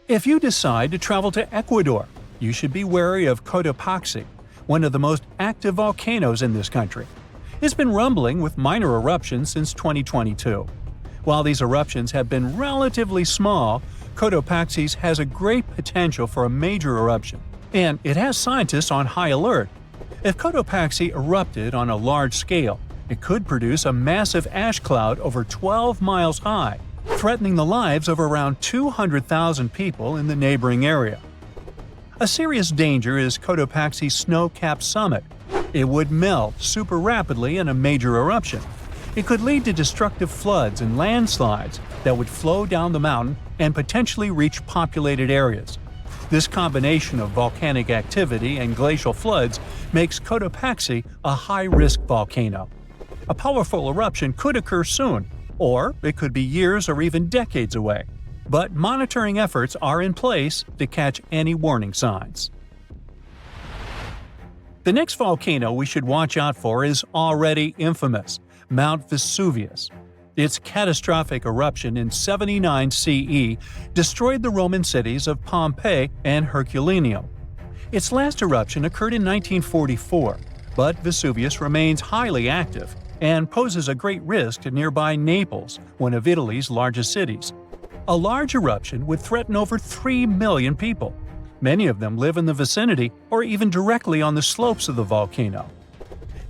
If you decide to travel to Ecuador, you should be wary of Cotopaxi, one of the most active volcanoes in this country. It's been rumbling with minor eruptions since 2022. While these eruptions have been relatively small, Cotopaxi has a great potential for a major eruption, and it has scientists on high alert. If Cotopaxi erupted on a large scale, it could produce a massive ash cloud over 12 miles high, threatening the lives of around 200,000 people in the neighboring area. A serious danger is Cotopaxi's snow-capped summit. It would melt super rapidly in a major eruption. It could lead to destructive floods and landslides that would flow down the mountain and potentially reach populated areas. This combination of volcanic activity and glacial floods makes Cotopaxi a high-risk volcano. A powerful eruption could occur soon, or it could be years or even decades away. But monitoring efforts are in place to catch any warning signs. The next volcano we should watch out for is already infamous, Mount Vesuvius. Its catastrophic eruption in 79 CE destroyed the Roman cities of Pompeii and Herculaneum. Its last eruption occurred in 1944, but Vesuvius remains highly active and poses a great risk to nearby Naples, one of Italy's largest cities. A large eruption would threaten over 3 million people. Many of them live in the vicinity or even directly on the slopes of the volcano.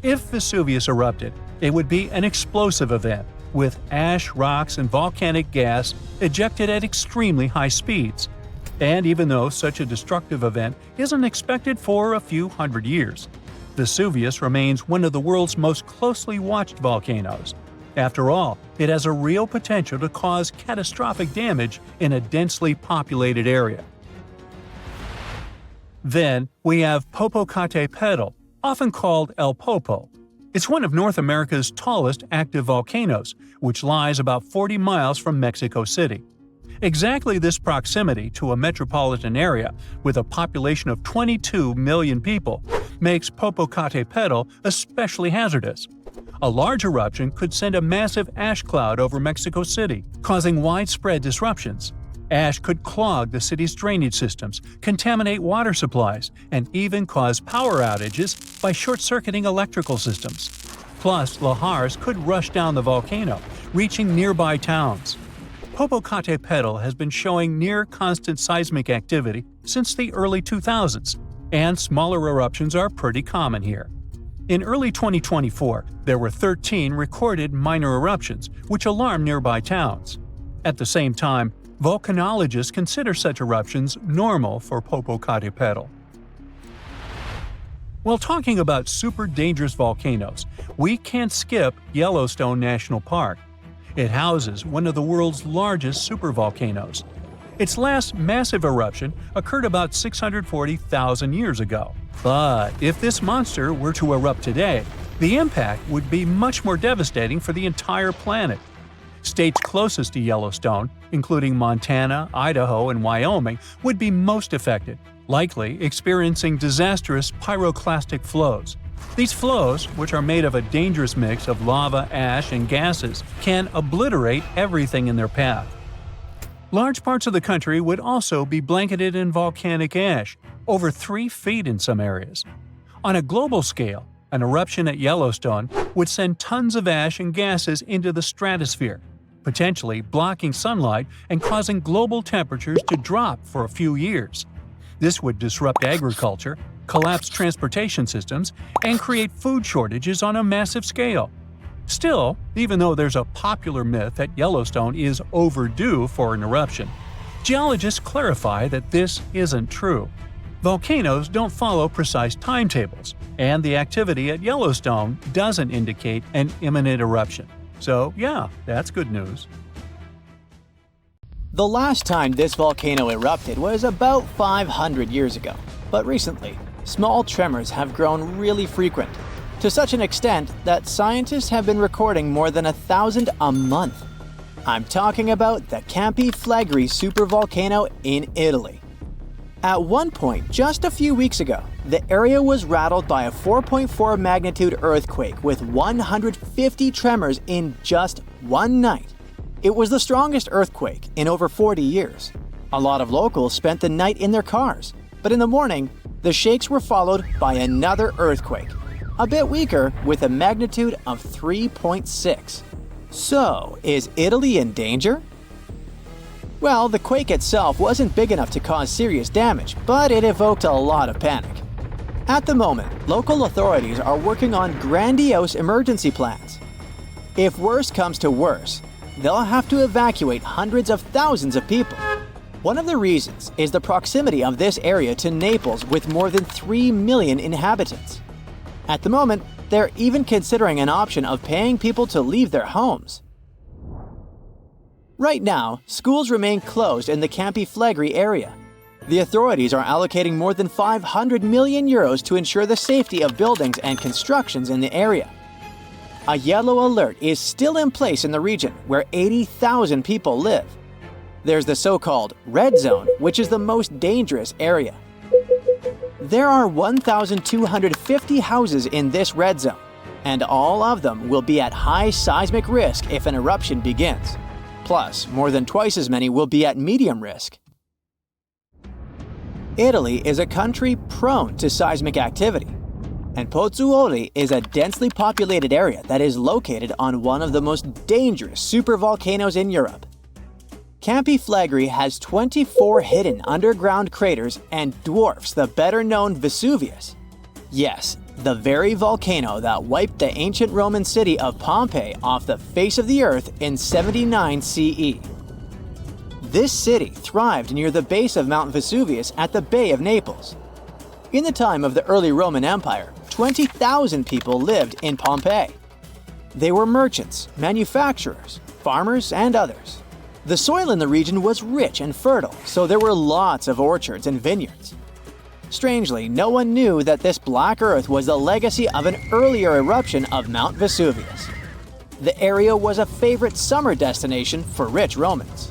If Vesuvius erupted, it would be an explosive event, with ash, rocks, and volcanic gas ejected at extremely high speeds. And even though such a destructive event isn't expected for a few hundred years, Vesuvius remains one of the world's most closely watched volcanoes. After all, it has a real potential to cause catastrophic damage in a densely populated area. Then we have Popocatépetl, often called El Popo. It's one of North America's tallest active volcanoes, which lies about 40 miles from Mexico City. Exactly this proximity to a metropolitan area with a population of 22 million people makes Popocatépetl especially hazardous. A large eruption could send a massive ash cloud over Mexico City, causing widespread disruptions. Ash could clog the city's drainage systems, contaminate water supplies, and even cause power outages by short-circuiting electrical systems. Plus, lahars could rush down the volcano, reaching nearby towns. Popocatépetl has been showing near-constant seismic activity since the early 2000s, and smaller eruptions are pretty common here. In early 2024, there were 13 recorded minor eruptions, which alarmed nearby towns. At the same time, volcanologists consider such eruptions normal for Popocatépetl. While talking about super dangerous volcanoes, we can't skip Yellowstone National Park. It houses one of the world's largest supervolcanoes. Its last massive eruption occurred about 640,000 years ago. But if this monster were to erupt today, the impact would be much more devastating for the entire planet. States closest to Yellowstone, including Montana, Idaho, and Wyoming, would be most affected, likely experiencing disastrous pyroclastic flows. These flows, which are made of a dangerous mix of lava, ash, and gases, can obliterate everything in their path. Large parts of the country would also be blanketed in volcanic ash, over 3 feet in some areas. On a global scale, an eruption at Yellowstone would send tons of ash and gases into the stratosphere, potentially blocking sunlight and causing global temperatures to drop for a few years. This would disrupt agriculture, collapse transportation systems, and create food shortages on a massive scale. Still, even though there's a popular myth that Yellowstone is overdue for an eruption, geologists clarify that this isn't true. Volcanoes don't follow precise timetables, and the activity at Yellowstone doesn't indicate an imminent eruption. So yeah, that's good news. The last time this volcano erupted was about 500 years ago, but recently, small tremors have grown really frequent, to such an extent that scientists have been recording more than 1,000 a month. I'm talking about the Campi Flegrei supervolcano in Italy. At one point, just a few weeks ago, the area was rattled by a 4.4 magnitude earthquake with 150 tremors in just one night. It was the strongest earthquake in over 40 years. A lot of locals spent the night in their cars, but in the morning, the shakes were followed by another earthquake, a bit weaker with a magnitude of 3.6. So, is Italy in danger? Well, the quake itself wasn't big enough to cause serious damage, but it evoked a lot of panic. At the moment, local authorities are working on grandiose emergency plans. If worse comes to worse, they'll have to evacuate hundreds of thousands of people. One of the reasons is the proximity of this area to Naples with more than 3 million inhabitants. At the moment, they're even considering an option of paying people to leave their homes. Right now, schools remain closed in the Campi Flegrei area. The authorities are allocating more than 500 million euros to ensure the safety of buildings and constructions in the area. A yellow alert is still in place in the region where 80,000 people live. There's the so-called red zone, which is the most dangerous area. There are 1,250 houses in this red zone, and all of them will be at high seismic risk if an eruption begins. Plus, more than twice as many will be at medium risk. Italy is a country prone to seismic activity, and Pozzuoli is a densely populated area that is located on one of the most dangerous supervolcanoes in Europe. Campi Flegrei has 24 hidden underground craters and dwarfs the better-known Vesuvius. Yes, the very volcano that wiped the ancient Roman city of Pompeii off the face of the earth in 79 CE. This city thrived near the base of Mount Vesuvius at the Bay of Naples. In the time of the early Roman Empire, 20,000 people lived in Pompeii. They were merchants, manufacturers, farmers, and others. The soil in the region was rich and fertile, so there were lots of orchards and vineyards. Strangely, no one knew that this black earth was the legacy of an earlier eruption of Mount Vesuvius. The area was a favorite summer destination for rich Romans.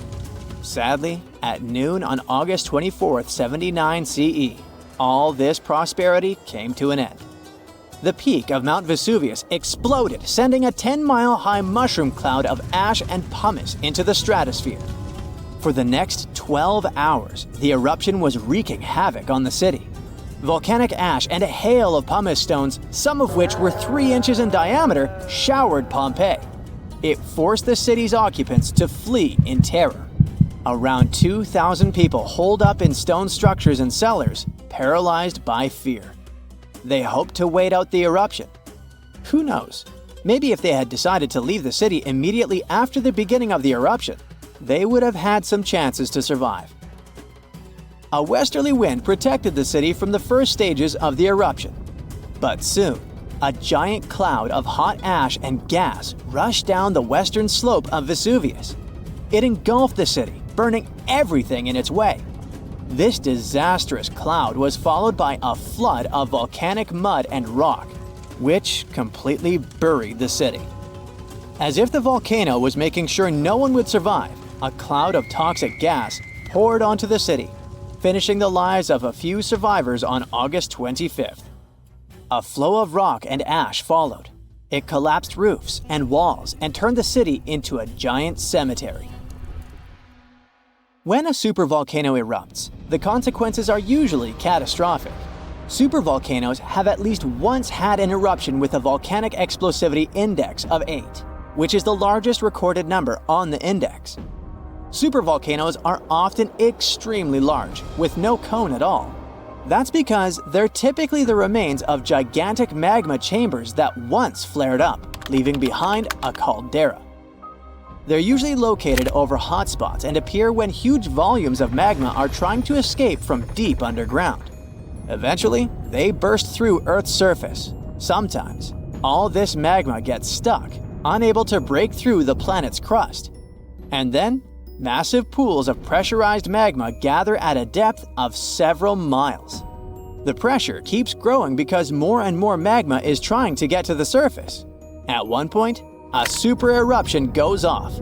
Sadly, at noon on August 24, 79 CE, all this prosperity came to an end. The peak of Mount Vesuvius exploded, sending a 10-mile-high mushroom cloud of ash and pumice into the stratosphere. For the next 12 hours, the eruption was wreaking havoc on the city. Volcanic ash and a hail of pumice stones, some of which were 3 inches in diameter, showered Pompeii. It forced the city's occupants to flee in terror. Around 2,000 people holed up in stone structures and cellars, paralyzed by fear. They hoped to wait out the eruption, Who knows? Maybe if they had decided to leave the city immediately after the beginning of the eruption, they would have had some chances to survive. A westerly wind protected the city from the first stages of the eruption. But soon, a giant cloud of hot ash and gas rushed down the western slope of Vesuvius. It engulfed the city, burning everything in its way. This disastrous cloud was followed by a flood of volcanic mud and rock, which completely buried the city. As if the volcano was making sure no one would survive, a cloud of toxic gas poured onto the city, finishing the lives of a few survivors on August 25th. A flow of rock and ash followed. It collapsed roofs and walls and turned the city into a giant cemetery. When a supervolcano erupts, the consequences are usually catastrophic. Supervolcanoes have at least once had an eruption with a volcanic explosivity index of 8, which is the largest recorded number on the index. Supervolcanoes are often extremely large, with no cone at all. That's because they're typically the remains of gigantic magma chambers that once flared up, leaving behind a caldera. They're usually located over hotspots and appear when huge volumes of magma are trying to escape from deep underground. Eventually, they burst through Earth's surface. Sometimes, all this magma gets stuck, unable to break through the planet's crust. And then, massive pools of pressurized magma gather at a depth of several miles. The pressure keeps growing because more and more magma is trying to get to the surface. At one point, a super eruption goes off.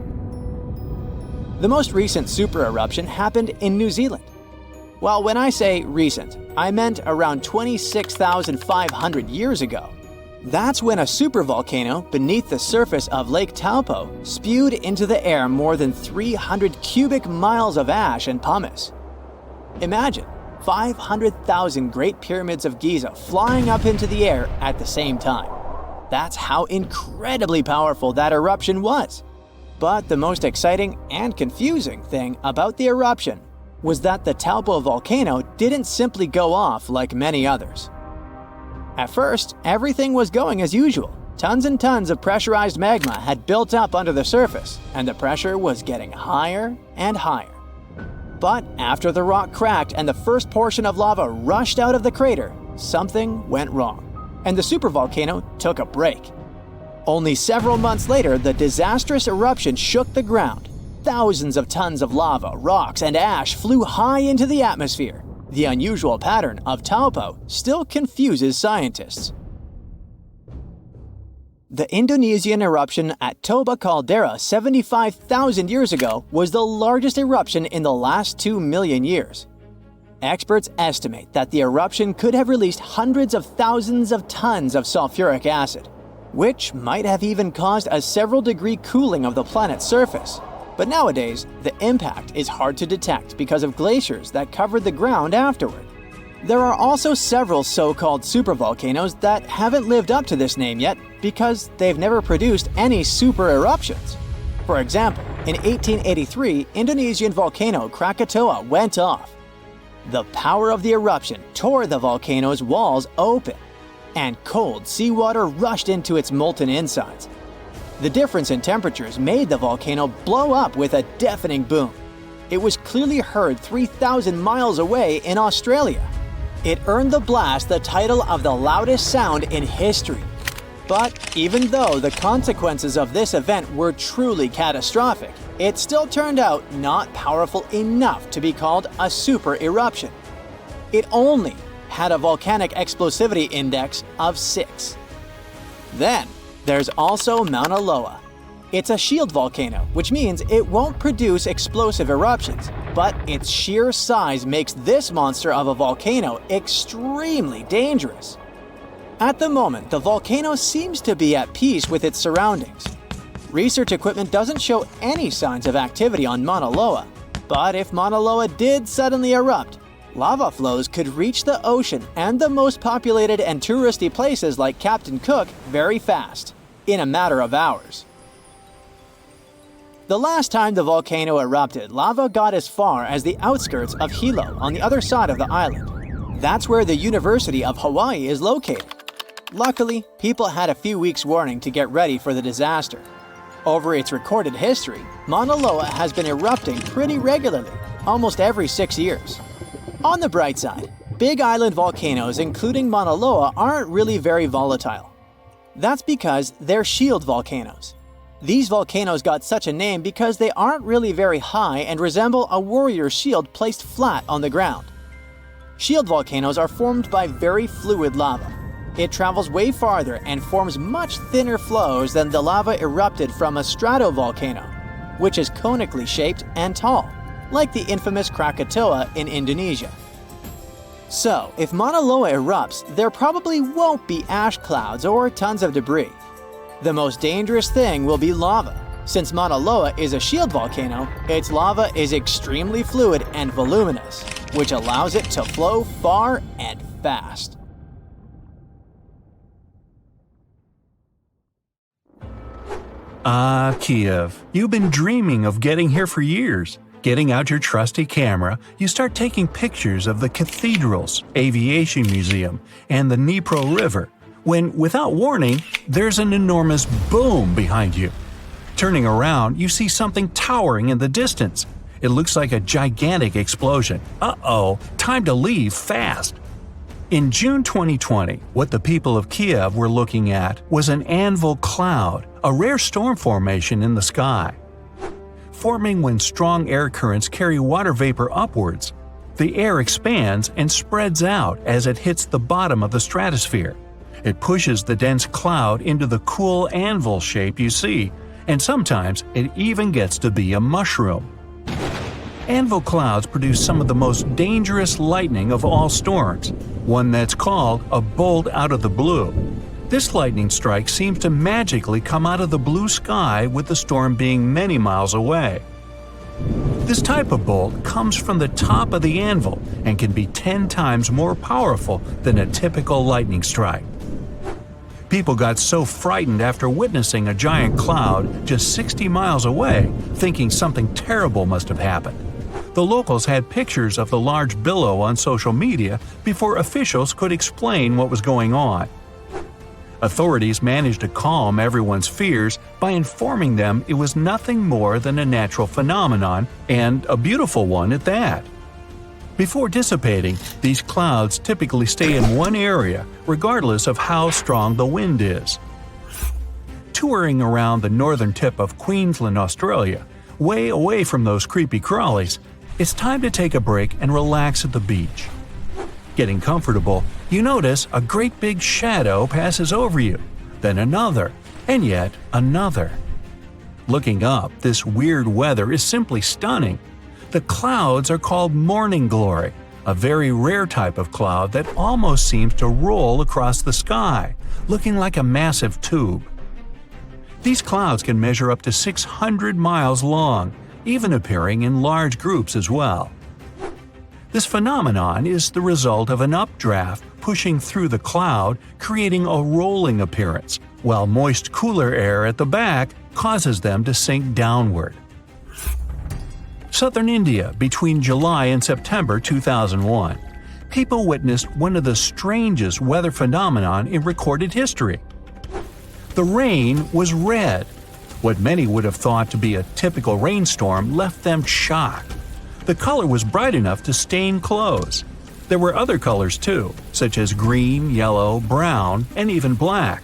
The most recent super eruption happened in New Zealand. Well, when I say recent, I meant around 26,500 years ago. That's when a supervolcano beneath the surface of Lake Taupo spewed into the air more than 300 cubic miles of ash and pumice. Imagine 500,000 Great Pyramids of Giza flying up into the air at the same time. That's how incredibly powerful that eruption was. But the most exciting and confusing thing about the eruption was that the Taupo volcano didn't simply go off like many others. At first, everything was going as usual. Tons and tons of pressurized magma had built up under the surface, and the pressure was getting higher and higher. But after the rock cracked and the first portion of lava rushed out of the crater, something went wrong, and the supervolcano took a break. Only several months later, the disastrous eruption shook the ground. Thousands of tons of lava, rocks, and ash flew high into the atmosphere. The unusual pattern of Taupo still confuses scientists. The Indonesian eruption at Toba caldera 75,000 years ago was the largest eruption in the last 2 million years. Experts estimate that the eruption could have released hundreds of thousands of tons of sulfuric acid, which might have even caused a several-degree cooling of the planet's surface. But nowadays, the impact is hard to detect because of glaciers that covered the ground afterward. There are also several so-called supervolcanoes that haven't lived up to this name yet because they've never produced any super eruptions. For example, in 1883, Indonesian volcano Krakatoa went off. The power of the eruption tore the volcano's walls open, and cold seawater rushed into its molten insides. The difference in temperatures made the volcano blow up with a deafening boom. It was clearly heard 3,000 miles away in Australia. It earned the blast the title of the loudest sound in history. But even though the consequences of this event were truly catastrophic, it still turned out not powerful enough to be called a super eruption. It only had a volcanic explosivity index of 6. Then, there's also Mauna Loa. It's a shield volcano, which means it won't produce explosive eruptions, but its sheer size makes this monster of a volcano extremely dangerous. At the moment, the volcano seems to be at peace with its surroundings. Research equipment doesn't show any signs of activity on Mauna Loa, but if Mauna Loa did suddenly erupt, lava flows could reach the ocean and the most populated and touristy places like Captain Cook very fast, in a matter of hours. The last time the volcano erupted, lava got as far as the outskirts of Hilo on the other side of the island. That's where the University of Hawaii is located. Luckily, people had a few weeks' warning to get ready for the disaster. Over its recorded history, Mauna Loa has been erupting pretty regularly, almost every 6 years. On the bright side, big island volcanoes including Mauna Loa aren't really very volatile. That's because they're shield volcanoes. These volcanoes got such a name because they aren't really very high and resemble a warrior's shield placed flat on the ground. Shield volcanoes are formed by very fluid lava. It travels way farther and forms much thinner flows than the lava erupted from a stratovolcano, which is conically shaped and tall, like the infamous Krakatoa in Indonesia. So, if Mauna Loa erupts, there probably won't be ash clouds or tons of debris. The most dangerous thing will be lava. Since Mauna Loa is a shield volcano, its lava is extremely fluid and voluminous, which allows it to flow far and fast. Ah, Kiev, you've been dreaming of getting here for years. Getting out your trusty camera, you start taking pictures of the cathedrals, aviation museum, and the Dnipro River, when, without warning, there's an enormous boom behind you. Turning around, you see something towering in the distance. It looks like a gigantic explosion. Uh-oh, time to leave fast. In June 2020, what the people of Kiev were looking at was an anvil cloud, a rare storm formation in the sky. Forming when strong air currents carry water vapor upwards, the air expands and spreads out as it hits the bottom of the stratosphere. It pushes the dense cloud into the cool anvil shape you see, and sometimes it even gets to be a mushroom. Anvil clouds produce some of the most dangerous lightning of all storms, one that's called a bolt out of the blue. This lightning strike seems to magically come out of the blue sky with the storm being many miles away. This type of bolt comes from the top of the anvil and can be 10 times more powerful than a typical lightning strike. People got so frightened after witnessing a giant cloud just 60 miles away, thinking something terrible must have happened. The locals had pictures of the large billow on social media before officials could explain what was going on. Authorities managed to calm everyone's fears by informing them it was nothing more than a natural phenomenon, and a beautiful one at that. Before dissipating, these clouds typically stay in one area regardless of how strong the wind is. Touring around the northern tip of Queensland, Australia, way away from those creepy crawlies, it's time to take a break and relax at the beach. Getting comfortable, you notice a great big shadow passes over you, then another, and yet another. Looking up, this weird weather is simply stunning. The clouds are called morning glory, a very rare type of cloud that almost seems to roll across the sky, looking like a massive tube. These clouds can measure up to 600 miles long, even appearing in large groups as well. This phenomenon is the result of an updraft pushing through the cloud, creating a rolling appearance, while moist cooler air at the back causes them to sink downward. Southern India between July and September 2001. People witnessed one of the strangest weather phenomenon in recorded history. The rain was red. What many would have thought to be a typical rainstorm left them shocked. The color was bright enough to stain clothes. There were other colors too, such as green, yellow, brown, and even black.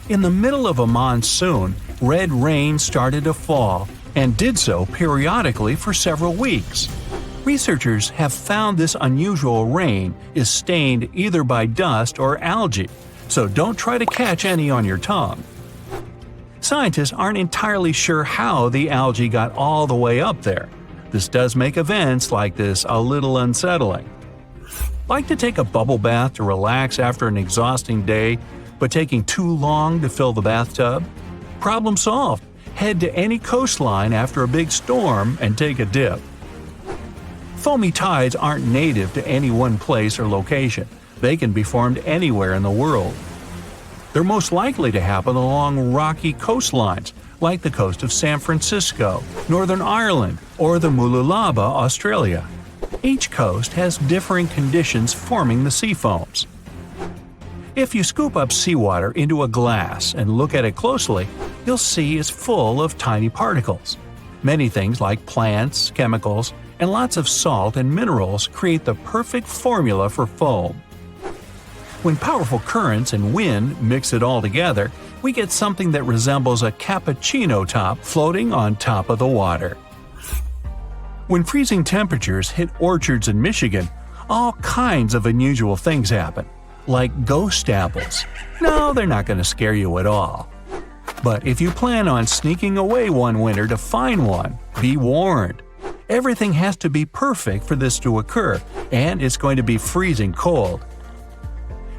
In the middle of a monsoon, red rain started to fall, and did so periodically for several weeks. Researchers have found this unusual rain is stained either by dust or algae, so don't try to catch any on your tongue. Scientists aren't entirely sure how the algae got all the way up there. This does make events like this a little unsettling. Like to take a bubble bath to relax after an exhausting day, but taking too long to fill the bathtub? Problem solved. Head to any coastline after a big storm and take a dip. Foamy tides aren't native to any one place or location. They can be formed anywhere in the world. They're most likely to happen along rocky coastlines, like the coast of San Francisco, Northern Ireland, or the Mululaba, Australia. Each coast has differing conditions forming the sea foams. If you scoop up seawater into a glass and look at it closely, you'll see it's full of tiny particles. Many things like plants, chemicals, and lots of salt and minerals create the perfect formula for foam. When powerful currents and wind mix it all together, we get something that resembles a cappuccino top floating on top of the water. When freezing temperatures hit orchards in Michigan, all kinds of unusual things happen, like ghost apples. No, they're not going to scare you at all. But if you plan on sneaking away one winter to find one, be warned. Everything has to be perfect for this to occur, and it's going to be freezing cold.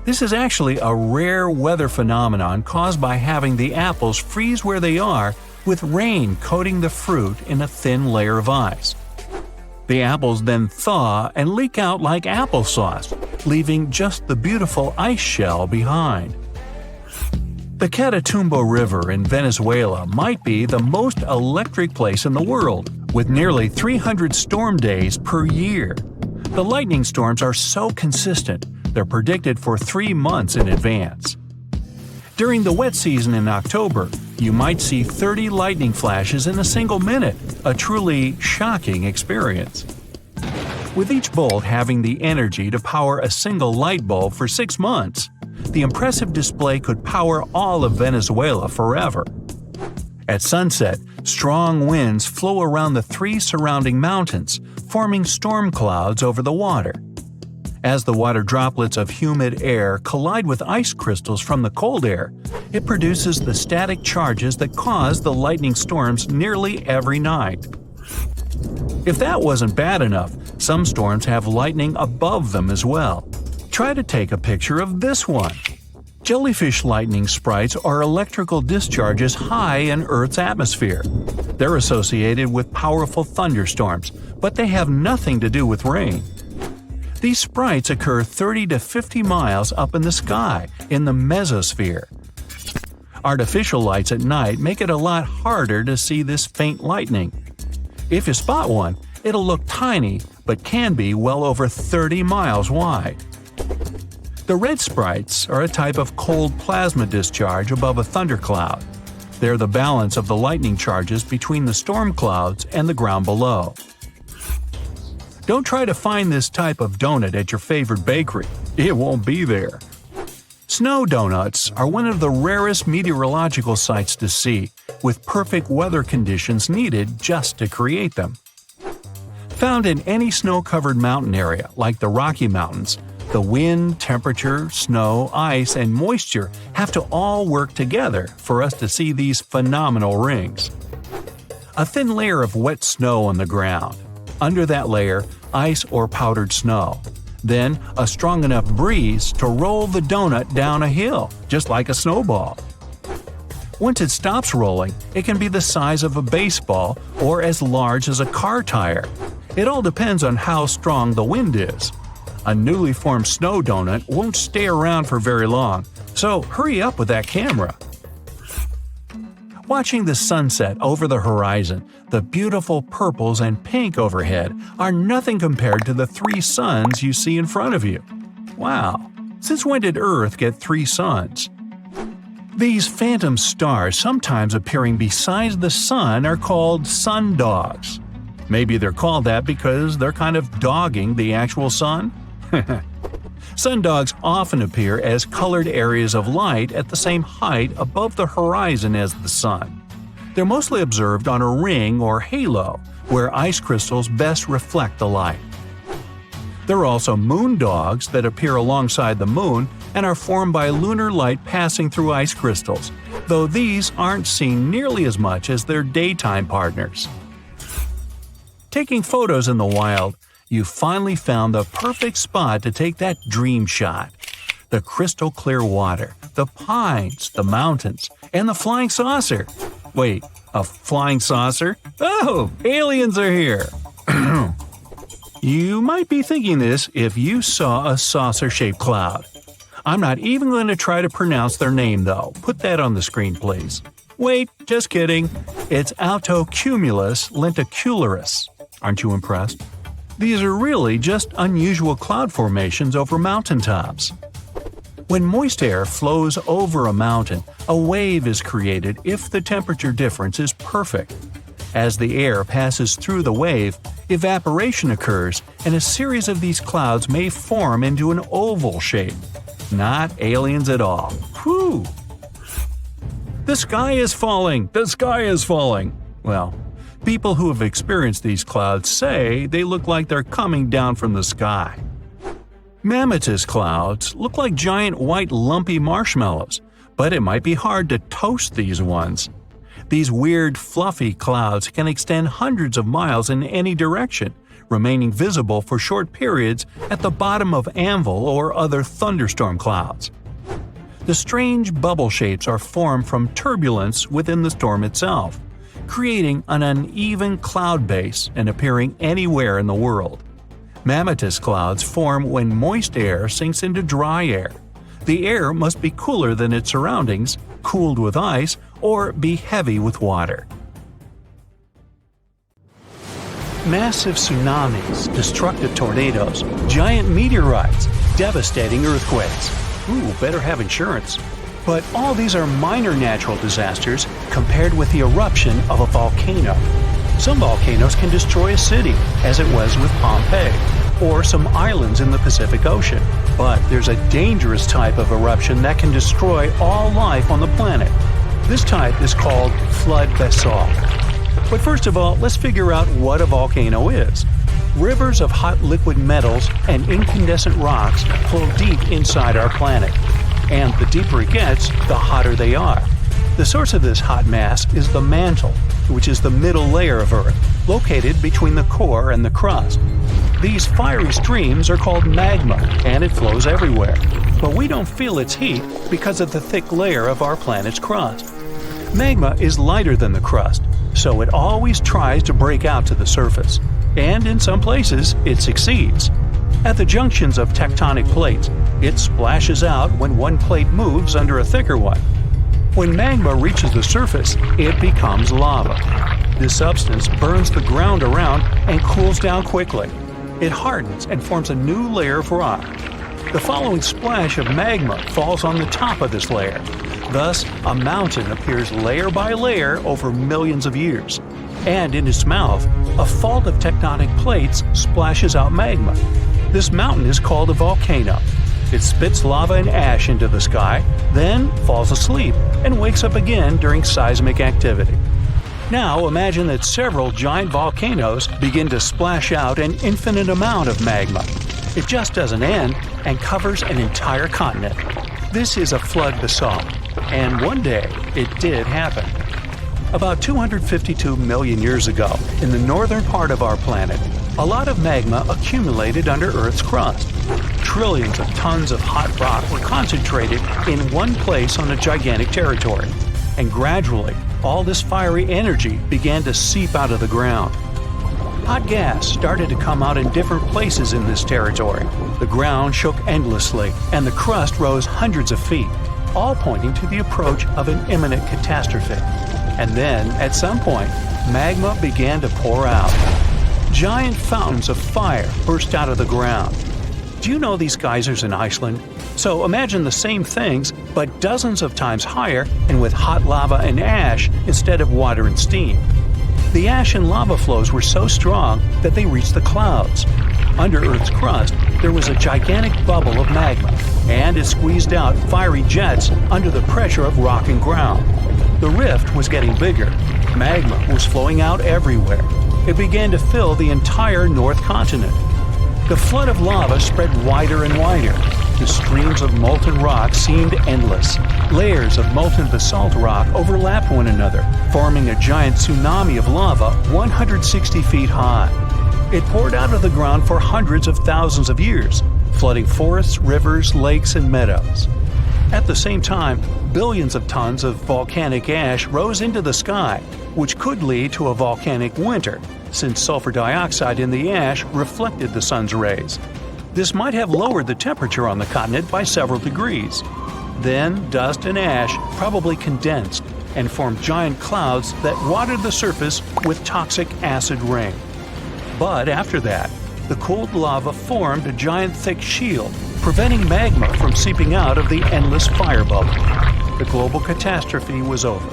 This is actually a rare weather phenomenon caused by having the apples freeze where they are with rain coating the fruit in a thin layer of ice. The apples then thaw and leak out like applesauce, leaving just the beautiful ice shell behind. The Catatumbo River in Venezuela might be the most electric place in the world, with nearly 300 storm days per year. The lightning storms are so consistent, they're predicted for 3 months in advance. During the wet season in October, you might see 30 lightning flashes in a single minute, a truly shocking experience. With each bolt having the energy to power a single light bulb for 6 months, the impressive display could power all of Venezuela forever. At sunset, strong winds flow around the 3 surrounding mountains, forming storm clouds over the water. As the water droplets of humid air collide with ice crystals from the cold air, it produces the static charges that cause the lightning storms nearly every night. If that wasn't bad enough, some storms have lightning above them as well. Try to take a picture of this one. Jellyfish lightning sprites are electrical discharges high in Earth's atmosphere. They're associated with powerful thunderstorms, but they have nothing to do with rain. These sprites occur 30 to 50 miles up in the sky, in the mesosphere. Artificial lights at night make it a lot harder to see this faint lightning. If you spot one, it'll look tiny, but can be well over 30 miles wide. The red sprites are a type of cold plasma discharge above a thundercloud. They're the balance of the lightning charges between the storm clouds and the ground below. Don't try to find this type of donut at your favorite bakery. It won't be there. Snow donuts are one of the rarest meteorological sights to see, with perfect weather conditions needed just to create them. Found in any snow-covered mountain area, like the Rocky Mountains, the wind, temperature, snow, ice, and moisture have to all work together for us to see these phenomenal rings. A thin layer of wet snow on the ground. Under that layer, ice or powdered snow. Then, a strong enough breeze to roll the donut down a hill, just like a snowball. Once it stops rolling, it can be the size of a baseball or as large as a car tire. It all depends on how strong the wind is. A newly formed snow donut won't stay around for very long, so hurry up with that camera. Watching the sunset over the horizon, the beautiful purples and pink overhead are nothing compared to the 3 suns you see in front of you. Wow, since when did Earth get 3 suns? These phantom stars sometimes appearing beside the sun are called sundogs. Maybe they're called that because they're kind of dogging the actual sun? Sundogs often appear as colored areas of light at the same height above the horizon as the sun. They're mostly observed on a ring or halo, where ice crystals best reflect the light. There are also moon dogs that appear alongside the moon and are formed by lunar light passing through ice crystals, though these aren't seen nearly as much as their daytime partners. Taking photos in the wild, you finally found the perfect spot to take that dream shot. The crystal clear water, the pines, the mountains, and the flying saucer. Wait, a flying saucer? Oh, aliens are here! You might be thinking this if you saw a saucer-shaped cloud. I'm not even going to try to pronounce their name though. Put that on the screen, please. Wait, just kidding. It's Altocumulus lenticularis. Aren't you impressed? These are really just unusual cloud formations over mountaintops. When moist air flows over a mountain, a wave is created if the temperature difference is perfect. As the air passes through the wave, evaporation occurs and a series of these clouds may form into an oval shape. Not aliens at all. Whew! The sky is falling! The sky is falling! Well, people who have experienced these clouds say they look like they're coming down from the sky. Mammatus clouds look like giant white lumpy marshmallows, but it might be hard to toast these ones. These weird fluffy clouds can extend hundreds of miles in any direction, remaining visible for short periods at the bottom of anvil or other thunderstorm clouds. The strange bubble shapes are formed from turbulence within the storm itself, creating an uneven cloud base and appearing anywhere in the world. Mammatus clouds form when moist air sinks into dry air. The air must be cooler than its surroundings, cooled with ice, or be heavy with water. Massive tsunamis, destructive tornadoes, giant meteorites, devastating earthquakes. Ooh, better have insurance. But all these are minor natural disasters compared with the eruption of a volcano. Some volcanoes can destroy a city, as it was with Pompeii, or some islands in the Pacific Ocean. But there's a dangerous type of eruption that can destroy all life on the planet. This type is called flood basalt. But first of all, let's figure out what a volcano is. Rivers of hot liquid metals and incandescent rocks flow deep inside our planet. And the deeper it gets, the hotter they are. The source of this hot mass is the mantle, which is the middle layer of Earth, located between the core and the crust. These fiery streams are called magma, and it flows everywhere. But we don't feel its heat because of the thick layer of our planet's crust. Magma is lighter than the crust, so it always tries to break out to the surface. And in some places, it succeeds. At the junctions of tectonic plates, it splashes out when one plate moves under a thicker one. When magma reaches the surface, it becomes lava. This substance burns the ground around and cools down quickly. It hardens and forms a new layer of rock. The following splash of magma falls on the top of this layer. Thus, a mountain appears layer by layer over millions of years. And in its mouth, a fault of tectonic plates splashes out magma. This mountain is called a volcano. It spits lava and ash into the sky, then falls asleep and wakes up again during seismic activity. Now imagine that several giant volcanoes begin to splash out an infinite amount of magma. It just doesn't end and covers an entire continent. This is a flood basalt, and one day it did happen. About 252 million years ago, in the northern part of our planet, a lot of magma accumulated under Earth's crust. Trillions of tons of hot rock were concentrated in one place on a gigantic territory. And gradually, all this fiery energy began to seep out of the ground. Hot gas started to come out in different places in this territory. The ground shook endlessly, and the crust rose hundreds of feet, all pointing to the approach of an imminent catastrophe. And then, at some point, magma began to pour out. Giant fountains of fire burst out of the ground. Do you know these geysers in Iceland? So imagine the same things, but dozens of times higher and with hot lava and ash instead of water and steam. The ash and lava flows were so strong that they reached the clouds. Under Earth's crust, there was a gigantic bubble of magma, and it squeezed out fiery jets under the pressure of rock and ground. The rift was getting bigger. Magma was flowing out everywhere. It began to fill the entire North Continent. The flood of lava spread wider and wider. The streams of molten rock seemed endless. Layers of molten basalt rock overlapped one another, forming a giant tsunami of lava 160 feet high. It poured out of the ground for hundreds of thousands of years, flooding forests, rivers, lakes, and meadows. At the same time, billions of tons of volcanic ash rose into the sky, which could lead to a volcanic winter, since sulfur dioxide in the ash reflected the sun's rays. This might have lowered the temperature on the continent by several degrees. Then, dust and ash probably condensed and formed giant clouds that watered the surface with toxic acid rain. But after that, the cooled lava formed a giant thick shield, preventing magma from seeping out of the endless fire bubble. The global catastrophe was over,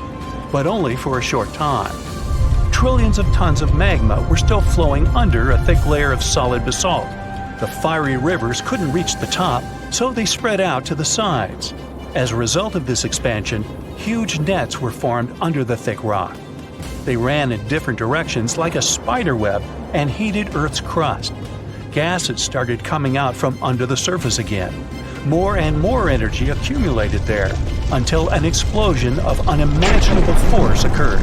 but only for a short time. Trillions of tons of magma were still flowing under a thick layer of solid basalt. The fiery rivers couldn't reach the top, so they spread out to the sides. As a result of this expansion, huge nets were formed under the thick rock. They ran in different directions like a spider web and heated Earth's crust. Gases started coming out from under the surface again. More and more energy accumulated there until an explosion of unimaginable force occurred.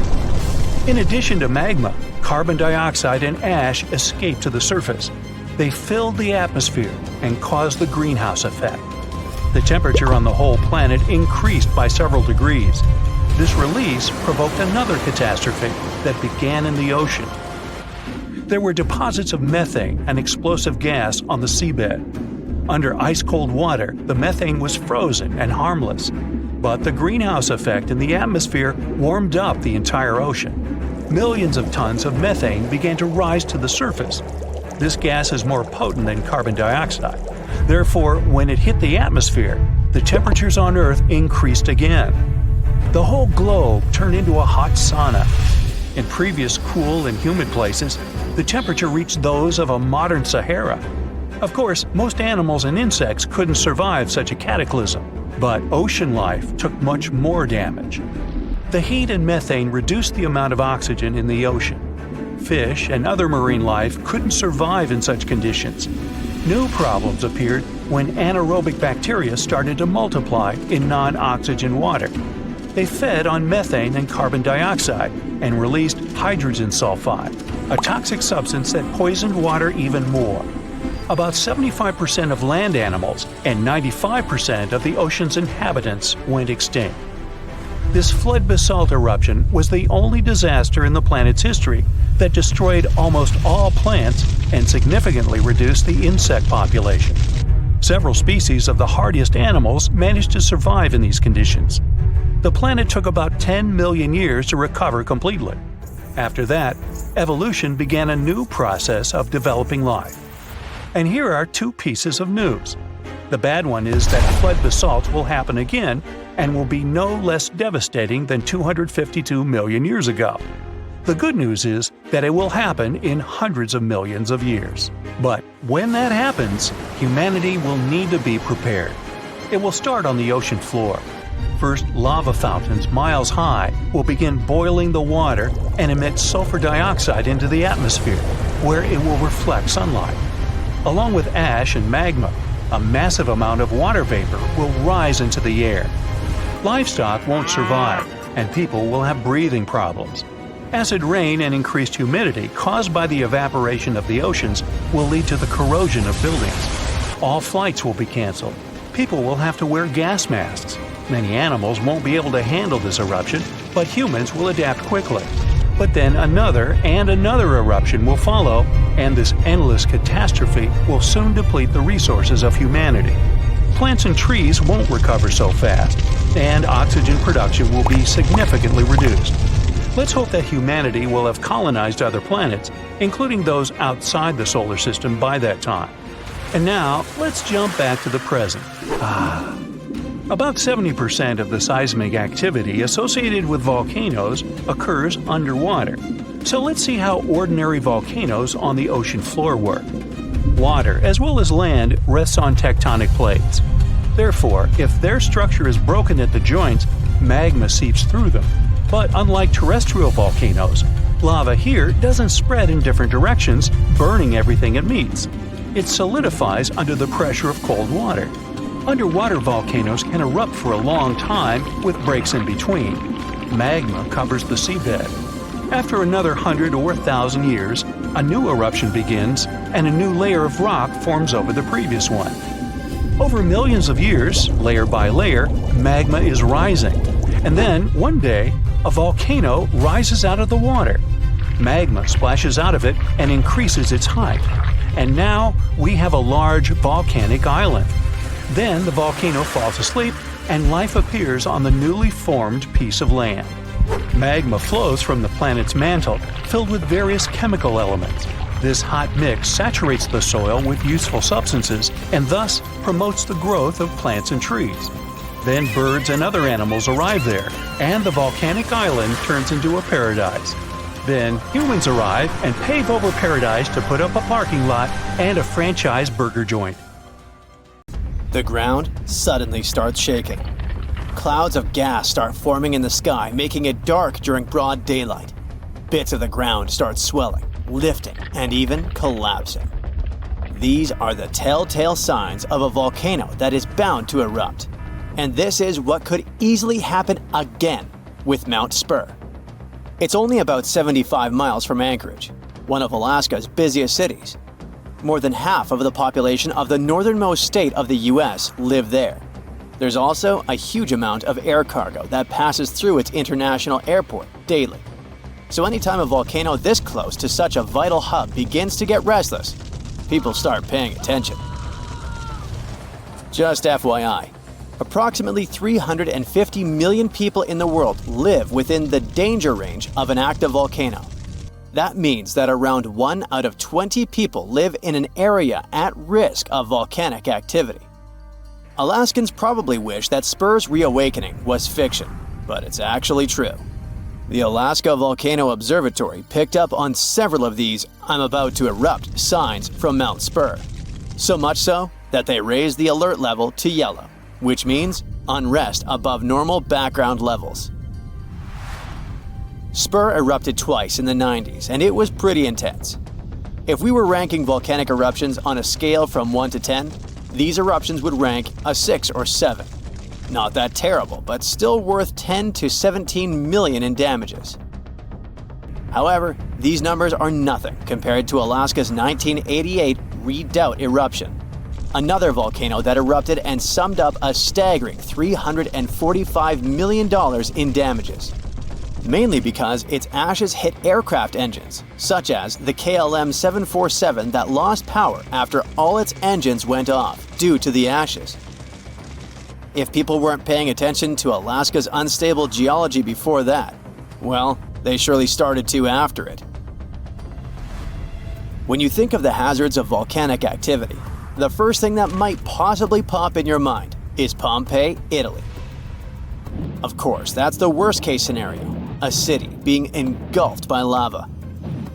In addition to magma, carbon dioxide and ash escaped to the surface. They filled the atmosphere and caused the greenhouse effect. The temperature on the whole planet increased by several degrees. This release provoked another catastrophe that began in the ocean. There were deposits of methane, an explosive gas, on the seabed. Under ice-cold water, the methane was frozen and harmless. But the greenhouse effect in the atmosphere warmed up the entire ocean. Millions of tons of methane began to rise to the surface. This gas is more potent than carbon dioxide. Therefore, when it hit the atmosphere, the temperatures on Earth increased again. The whole globe turned into a hot sauna. In previous cool and humid places, the temperature reached those of a modern Sahara. Of course, most animals and insects couldn't survive such a cataclysm, but ocean life took much more damage. The heat and methane reduced the amount of oxygen in the ocean. Fish and other marine life couldn't survive in such conditions. New problems appeared when anaerobic bacteria started to multiply in non-oxygen water. They fed on methane and carbon dioxide and released hydrogen sulfide, a toxic substance that poisoned water even more. About 75% of land animals and 95% of the ocean's inhabitants went extinct. This flood basalt eruption was the only disaster in the planet's history that destroyed almost all plants and significantly reduced the insect population. Several species of the hardiest animals managed to survive in these conditions. The planet took about 10 million years to recover completely. After that, evolution began a new process of developing life. And here are two pieces of news. The bad one is that flood basalt will happen again and will be no less devastating than 252 million years ago. The good news is that it will happen in hundreds of millions of years. But when that happens, humanity will need to be prepared. It will start on the ocean floor. First, lava fountains miles high will begin boiling the water and emit sulfur dioxide into the atmosphere, where it will reflect sunlight. Along with ash and magma, a massive amount of water vapor will rise into the air. Livestock won't survive, and people will have breathing problems. Acid rain and increased humidity caused by the evaporation of the oceans will lead to the corrosion of buildings. All flights will be canceled. People will have to wear gas masks. Many animals won't be able to handle this eruption, but humans will adapt quickly. But then another and another eruption will follow, and this endless catastrophe will soon deplete the resources of humanity. Plants and trees won't recover so fast, and oxygen production will be significantly reduced. Let's hope that humanity will have colonized other planets, including those outside the solar system by that time. And now, let's jump back to the present. About 70% of the seismic activity associated with volcanoes occurs underwater. So let's see how ordinary volcanoes on the ocean floor work. Water, as well as land, rests on tectonic plates. Therefore, if their structure is broken at the joints, magma seeps through them. But unlike terrestrial volcanoes, lava here doesn't spread in different directions, burning everything it meets. It solidifies under the pressure of cold water. Underwater volcanoes can erupt for a long time with breaks in between. Magma covers the seabed. After another 100 or 1,000 years, a new eruption begins and a new layer of rock forms over the previous one. Over millions of years, layer by layer, magma is rising. And then, one day, a volcano rises out of the water. Magma splashes out of it and increases its height. And now we have a large volcanic island. Then the volcano falls asleep and life appears on the newly formed piece of land. Magma flows from the planet's mantle, filled with various chemical elements. This hot mix saturates the soil with useful substances and thus promotes the growth of plants and trees. Then birds and other animals arrive there, and the volcanic island turns into a paradise. Then humans arrive and pave over paradise to put up a parking lot and a franchise burger joint. The ground suddenly starts shaking. Clouds of gas start forming in the sky, making it dark during broad daylight. Bits of the ground start swelling, lifting, and even collapsing. These are the telltale signs of a volcano that is bound to erupt. And this is what could easily happen again with Mount Spur. It's only about 75 miles from Anchorage, one of Alaska's busiest cities. More than half of the population of the northernmost state of the US live there. There's also a huge amount of air cargo that passes through its international airport daily. So anytime a volcano this close to such a vital hub begins to get restless, people start paying attention. Just FYI, approximately 350 million people in the world live within the danger range of an active volcano. That means that around 1 out of 20 people live in an area at risk of volcanic activity. Alaskans probably wish that Spur's reawakening was fiction, but it's actually true. The Alaska Volcano Observatory picked up on several of these "I'm about to erupt" signs from Mount Spur. So much so that they raised the alert level to yellow, which means unrest above normal background levels. Spur erupted twice in the 90s, and it was pretty intense. If we were ranking volcanic eruptions on a scale from 1 to 10, these eruptions would rank a 6 or 7. Not that terrible, but still worth 10 to 17 million in damages. However, these numbers are nothing compared to Alaska's 1988 Redoubt eruption, another volcano that erupted and summed up a staggering $345 million in damages. Mainly because its ashes hit aircraft engines, such as the KLM 747 that lost power after all its engines went off due to the ashes. If people weren't paying attention to Alaska's unstable geology before that, well, they surely started to after it. When you think of the hazards of volcanic activity, the first thing that might possibly pop in your mind is Pompeii, Italy. Of course, that's the worst-case scenario, a city being engulfed by lava.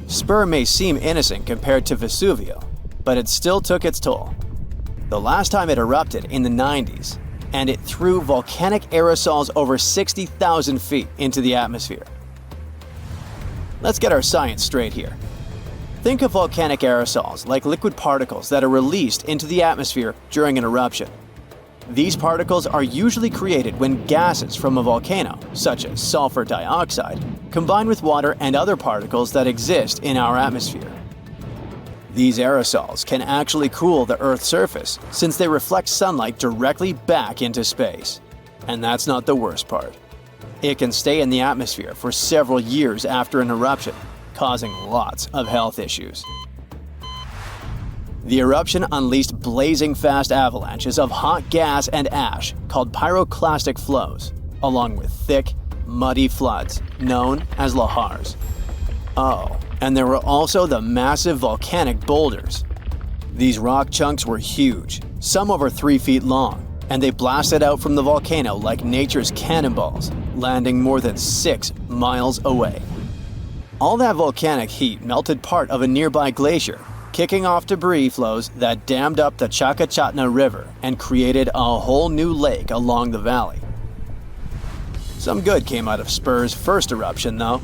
Spur may seem innocent compared to Vesuvio, but it still took its toll. The last time it erupted in the 90s, and it threw volcanic aerosols over 60,000 feet into the atmosphere. Let's get our science straight here. Think of volcanic aerosols like liquid particles that are released into the atmosphere during an eruption. These particles are usually created when gases from a volcano, such as sulfur dioxide, combine with water and other particles that exist in our atmosphere. These aerosols can actually cool the Earth's surface since they reflect sunlight directly back into space. And that's not the worst part. It can stay in the atmosphere for several years after an eruption, causing lots of health issues. The eruption unleashed blazing fast avalanches of hot gas and ash called pyroclastic flows, along with thick, muddy floods known as lahars. Oh, and there were also the massive volcanic boulders. These rock chunks were huge, some over 3 feet long, and they blasted out from the volcano like nature's cannonballs, landing more than 6 miles away. All that volcanic heat melted part of a nearby glacier, kicking off debris flows that dammed up the Chakachatna River and created a whole new lake along the valley. Some good came out of Spur's first eruption, though.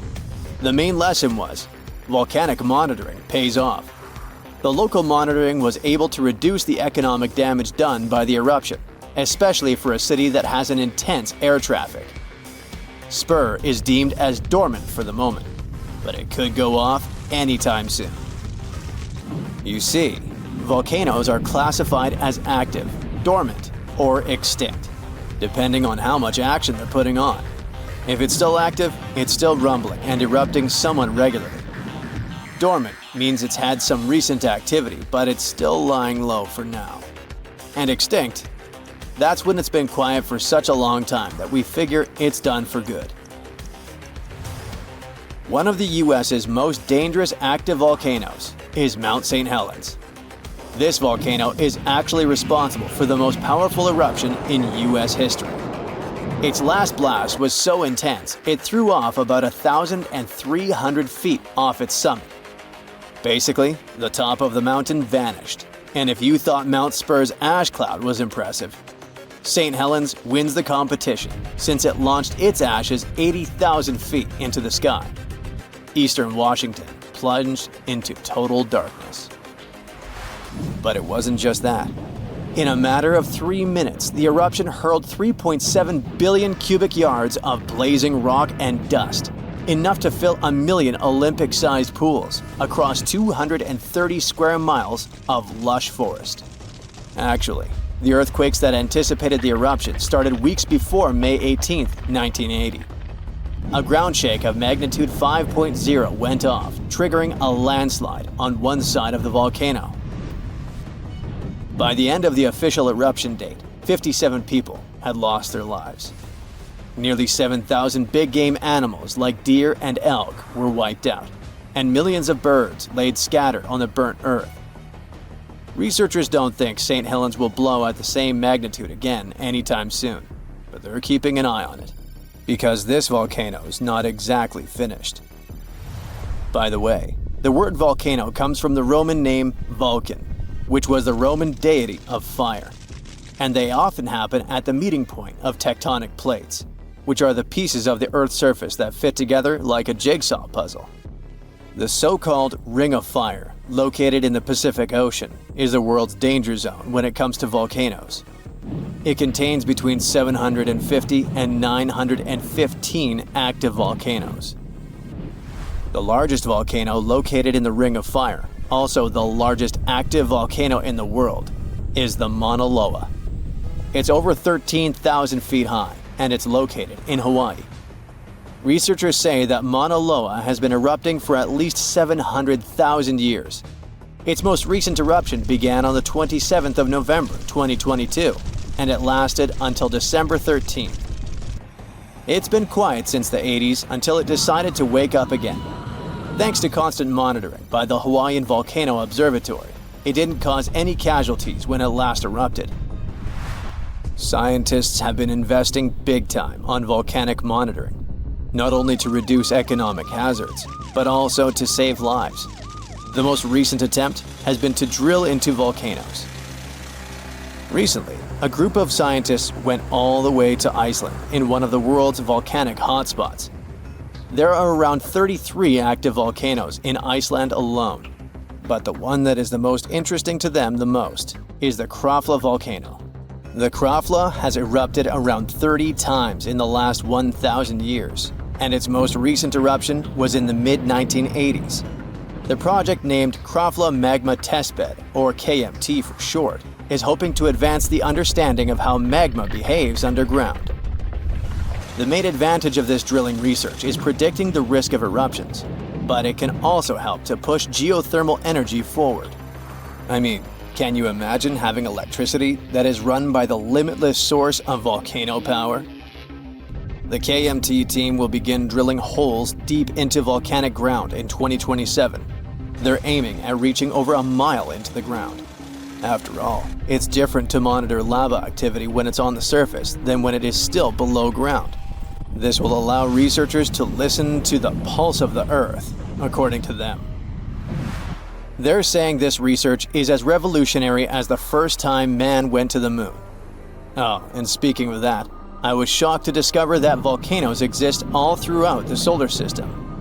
The main lesson was, volcanic monitoring pays off. The local monitoring was able to reduce the economic damage done by the eruption, especially for a city that has an intense air traffic. Spur is deemed as dormant for the moment, but it could go off anytime soon. You see, volcanoes are classified as active, dormant, or extinct, depending on how much action they're putting on. If it's still active, it's still rumbling and erupting somewhat regularly. Dormant means it's had some recent activity, but it's still lying low for now. And extinct, that's when it's been quiet for such a long time that we figure it's done for good. One of the US's most dangerous active volcanoes is Mount St. Helens. This volcano is actually responsible for the most powerful eruption in US history. Its last blast was so intense, it threw off about 1,300 feet off its summit. Basically, the top of the mountain vanished. And if you thought Mount Spur's ash cloud was impressive, St. Helens wins the competition since it launched its ashes 80,000 feet into the sky. Eastern Washington plunged into total darkness. But it wasn't just that. In a matter of 3 minutes, the eruption hurled 3.7 billion cubic yards of blazing rock and dust, enough to fill 1 million Olympic-sized pools across 230 square miles of lush forest. Actually, the earthquakes that anticipated the eruption started weeks before May 18, 1980. A ground shake of magnitude 5.0 went off, triggering a landslide on one side of the volcano. By the end of the official eruption date, 57 people had lost their lives. Nearly 7,000 big-game animals like deer and elk were wiped out, and millions of birds laid scattered on the burnt earth. Researchers don't think St. Helens will blow at the same magnitude again anytime soon, but they're keeping an eye on it, because this volcano is not exactly finished. By the way, the word volcano comes from the Roman name Vulcan, which was the Roman deity of fire, and they often happen at the meeting point of tectonic plates, which are the pieces of the Earth's surface that fit together like a jigsaw puzzle. The so-called Ring of Fire, located in the Pacific Ocean, is the world's danger zone when it comes to volcanoes. It contains between 750 and 915 active volcanoes. The largest volcano located in the Ring of Fire, also the largest active volcano in the world, is the Mauna Loa. It's over 13,000 feet high, and it's located in Hawaii. Researchers say that Mauna Loa has been erupting for at least 700,000 years. Its most recent eruption began on the 27th of November 2022, and it lasted until December 13th. It's been quiet since the 80s until it decided to wake up again. Thanks to constant monitoring by the Hawaiian Volcano Observatory, it didn't cause any casualties when it last erupted. Scientists have been investing big time on volcanic monitoring, not only to reduce economic hazards, but also to save lives. The most recent attempt has been to drill into volcanoes. Recently, a group of scientists went all the way to Iceland in one of the world's volcanic hotspots. There are around 33 active volcanoes in Iceland alone, but the one that is the most interesting to them the most is the Krafla volcano. The Krafla has erupted around 30 times in the last 1,000 years, and its most recent eruption was in the mid-1980s. The project named Krafla Magma Testbed, or KMT for short, is hoping to advance the understanding of how magma behaves underground. The main advantage of this drilling research is predicting the risk of eruptions, but it can also help to push geothermal energy forward. I mean, can you imagine having electricity that is run by the limitless source of volcano power? The KMT team will begin drilling holes deep into volcanic ground in 2027. They're aiming at reaching over a mile into the ground. After all, it's different to monitor lava activity when it's on the surface than when it is still below ground. This will allow researchers to listen to the pulse of the Earth, according to them. They're saying this research is as revolutionary as the first time man went to the moon. Oh, and speaking of that, I was shocked to discover that volcanoes exist all throughout the solar system.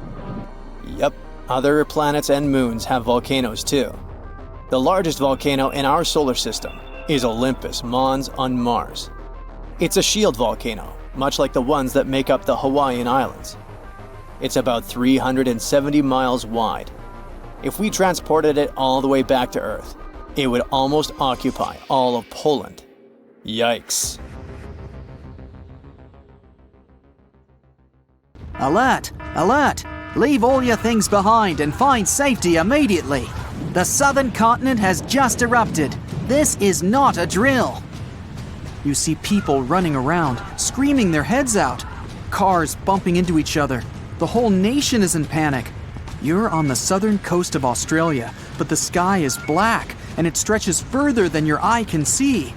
Yep, other planets and moons have volcanoes too. The largest volcano in our solar system is Olympus Mons on Mars. It's a shield volcano, much like the ones that make up the Hawaiian Islands. It's about 370 miles wide. If we transported it all the way back to Earth, it would almost occupy all of Poland. Yikes. Alert! Alert! Leave all your things behind and find safety immediately. The southern continent has just erupted. This is not a drill. You see people running around, screaming their heads out. Cars bumping into each other. The whole nation is in panic. You're on the southern coast of Australia, but the sky is black and it stretches further than your eye can see.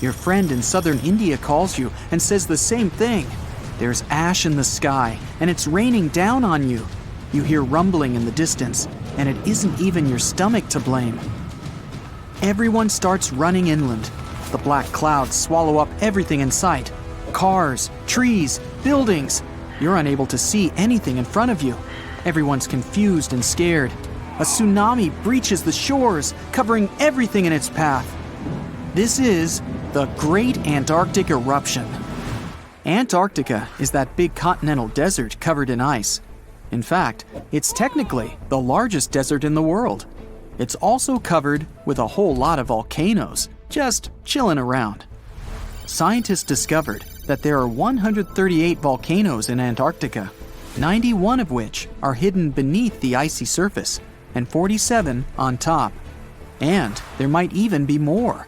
Your friend in southern India calls you and says the same thing. There's ash in the sky and it's raining down on you. You hear rumbling in the distance, and it isn't even your stomach to blame. Everyone starts running inland. The black clouds swallow up everything in sight. Cars, trees, buildings. You're unable to see anything in front of you. Everyone's confused and scared. A tsunami breaches the shores, covering everything in its path. This is the Great Antarctic Eruption. Antarctica is that big continental desert covered in ice. In fact, it's technically the largest desert in the world. It's also covered with a whole lot of volcanoes, just chilling around. Scientists discovered that there are 138 volcanoes in Antarctica, 91 of which are hidden beneath the icy surface, and 47 on top. And there might even be more.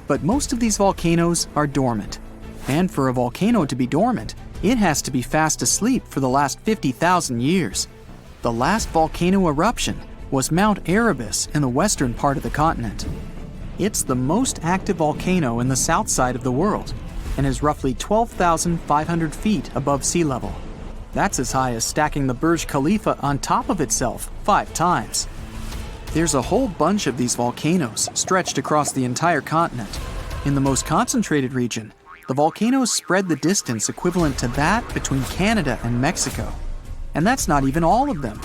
But most of these volcanoes are dormant. And for a volcano to be dormant, it has to be fast asleep for the last 50,000 years. The last volcano eruption was Mount Erebus in the western part of the continent. It's the most active volcano in the south side of the world and is roughly 12,500 feet above sea level. That's as high as stacking the Burj Khalifa on top of itself 5 times. There's a whole bunch of these volcanoes stretched across the entire continent. In the most concentrated region, the volcanoes spread the distance equivalent to that between Canada and Mexico. And that's not even all of them.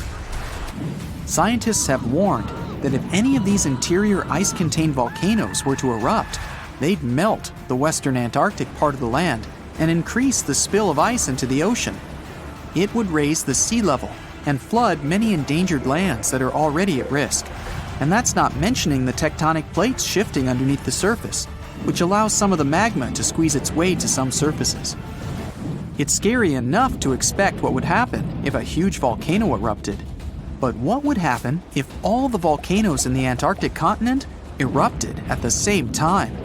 Scientists have warned that if any of these interior ice-contained volcanoes were to erupt, they'd melt the western Antarctic part of the land and increase the spill of ice into the ocean. It would raise the sea level and flood many endangered lands that are already at risk. And that's not mentioning the tectonic plates shifting underneath the surface, which allows some of the magma to squeeze its way to some surfaces. It's scary enough to expect what would happen if a huge volcano erupted. But what would happen if all the volcanoes in the Antarctic continent erupted at the same time?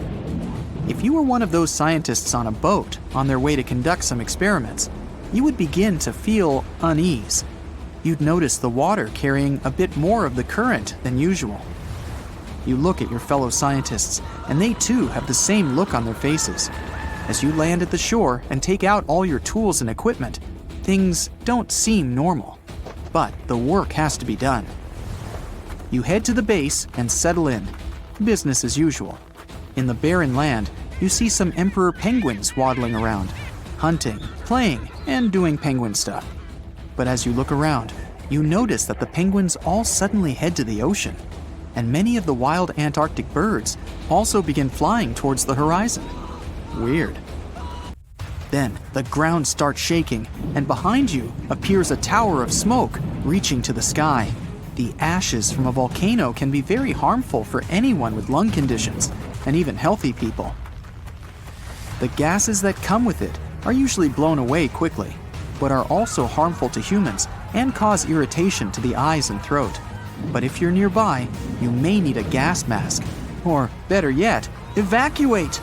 If you were one of those scientists on a boat on their way to conduct some experiments, you would begin to feel unease. You'd notice the water carrying a bit more of the current than usual. You look at your fellow scientists, and they too have the same look on their faces. As you land at the shore and take out all your tools and equipment, things don't seem normal. But the work has to be done. You head to the base and settle in. Business as usual. In the barren land, you see some emperor penguins waddling around, hunting, playing, and doing penguin stuff. But as you look around, you notice that the penguins all suddenly head to the ocean, and many of the wild Antarctic birds also begin flying towards the horizon. Weird. Then the ground starts shaking, and behind you appears a tower of smoke reaching to the sky. The ashes from a volcano can be very harmful for anyone with lung conditions, and even healthy people. The gases that come with it are usually blown away quickly, but are also harmful to humans and cause irritation to the eyes and throat. But if you're nearby, you may need a gas mask, or better yet, evacuate.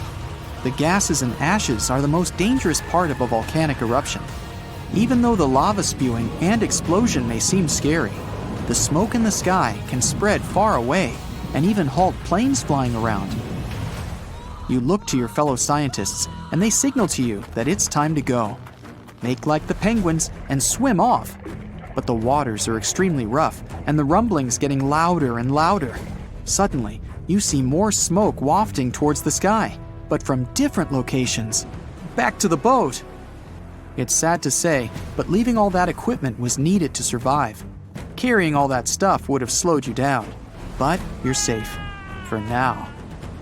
The gases and ashes are the most dangerous part of a volcanic eruption. Even though the lava spewing and explosion may seem scary, the smoke in the sky can spread far away and even halt planes flying around. You look to your fellow scientists and they signal to you that it's time to go. Make like the penguins and swim off. But the waters are extremely rough and the rumbling's getting louder and louder. Suddenly, you see more smoke wafting towards the sky, but from different locations. Back to the boat! It's sad to say, but leaving all that equipment was needed to survive. Carrying all that stuff would have slowed you down, but you're safe. For now.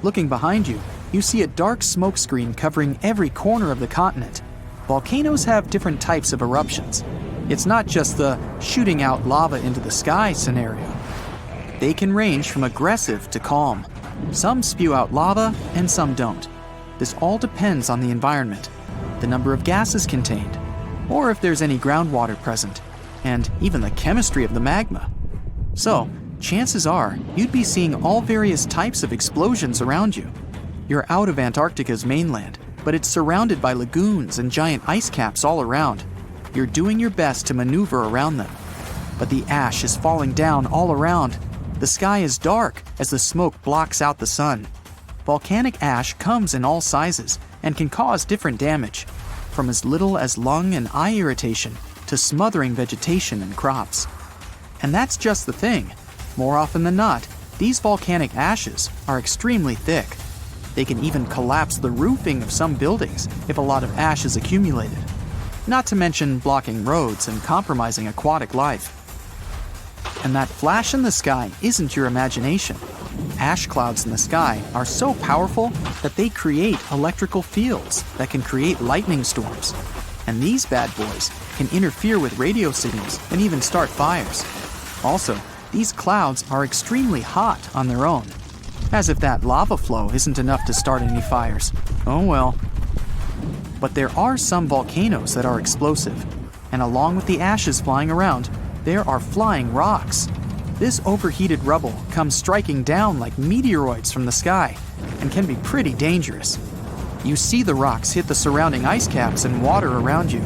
Looking behind you, you see a dark smoke screen covering every corner of the continent. Volcanoes have different types of eruptions. It's not just the shooting out lava into the sky scenario. They can range from aggressive to calm. Some spew out lava and some don't. This all depends on the environment, the number of gases contained, or if there's any groundwater present, and even the chemistry of the magma. So, chances are you'd be seeing all various types of explosions around you. You're out of Antarctica's mainland, but it's surrounded by lagoons and giant ice caps all around. You're doing your best to maneuver around them. but the ash is falling down all around. The sky is dark as the smoke blocks out the sun. Volcanic ash comes in all sizes and can cause different damage, from as little as lung and eye irritation to smothering vegetation and crops. And that's just the thing. More often than not, these volcanic ashes are extremely thick. They can even collapse the roofing of some buildings if a lot of ash is accumulated. Not to mention blocking roads and compromising aquatic life. And that flash in the sky isn't your imagination. Ash clouds in the sky are so powerful that they create electrical fields that can create lightning storms. And these bad boys can interfere with radio signals and even start fires. Also, these clouds are extremely hot on their own. As if that lava flow isn't enough to start any fires. Oh well. But there are some volcanoes that are explosive, and along with the ashes flying around, there are flying rocks. This overheated rubble comes striking down like meteoroids from the sky and can be pretty dangerous. You see the rocks hit the surrounding ice caps and water around you.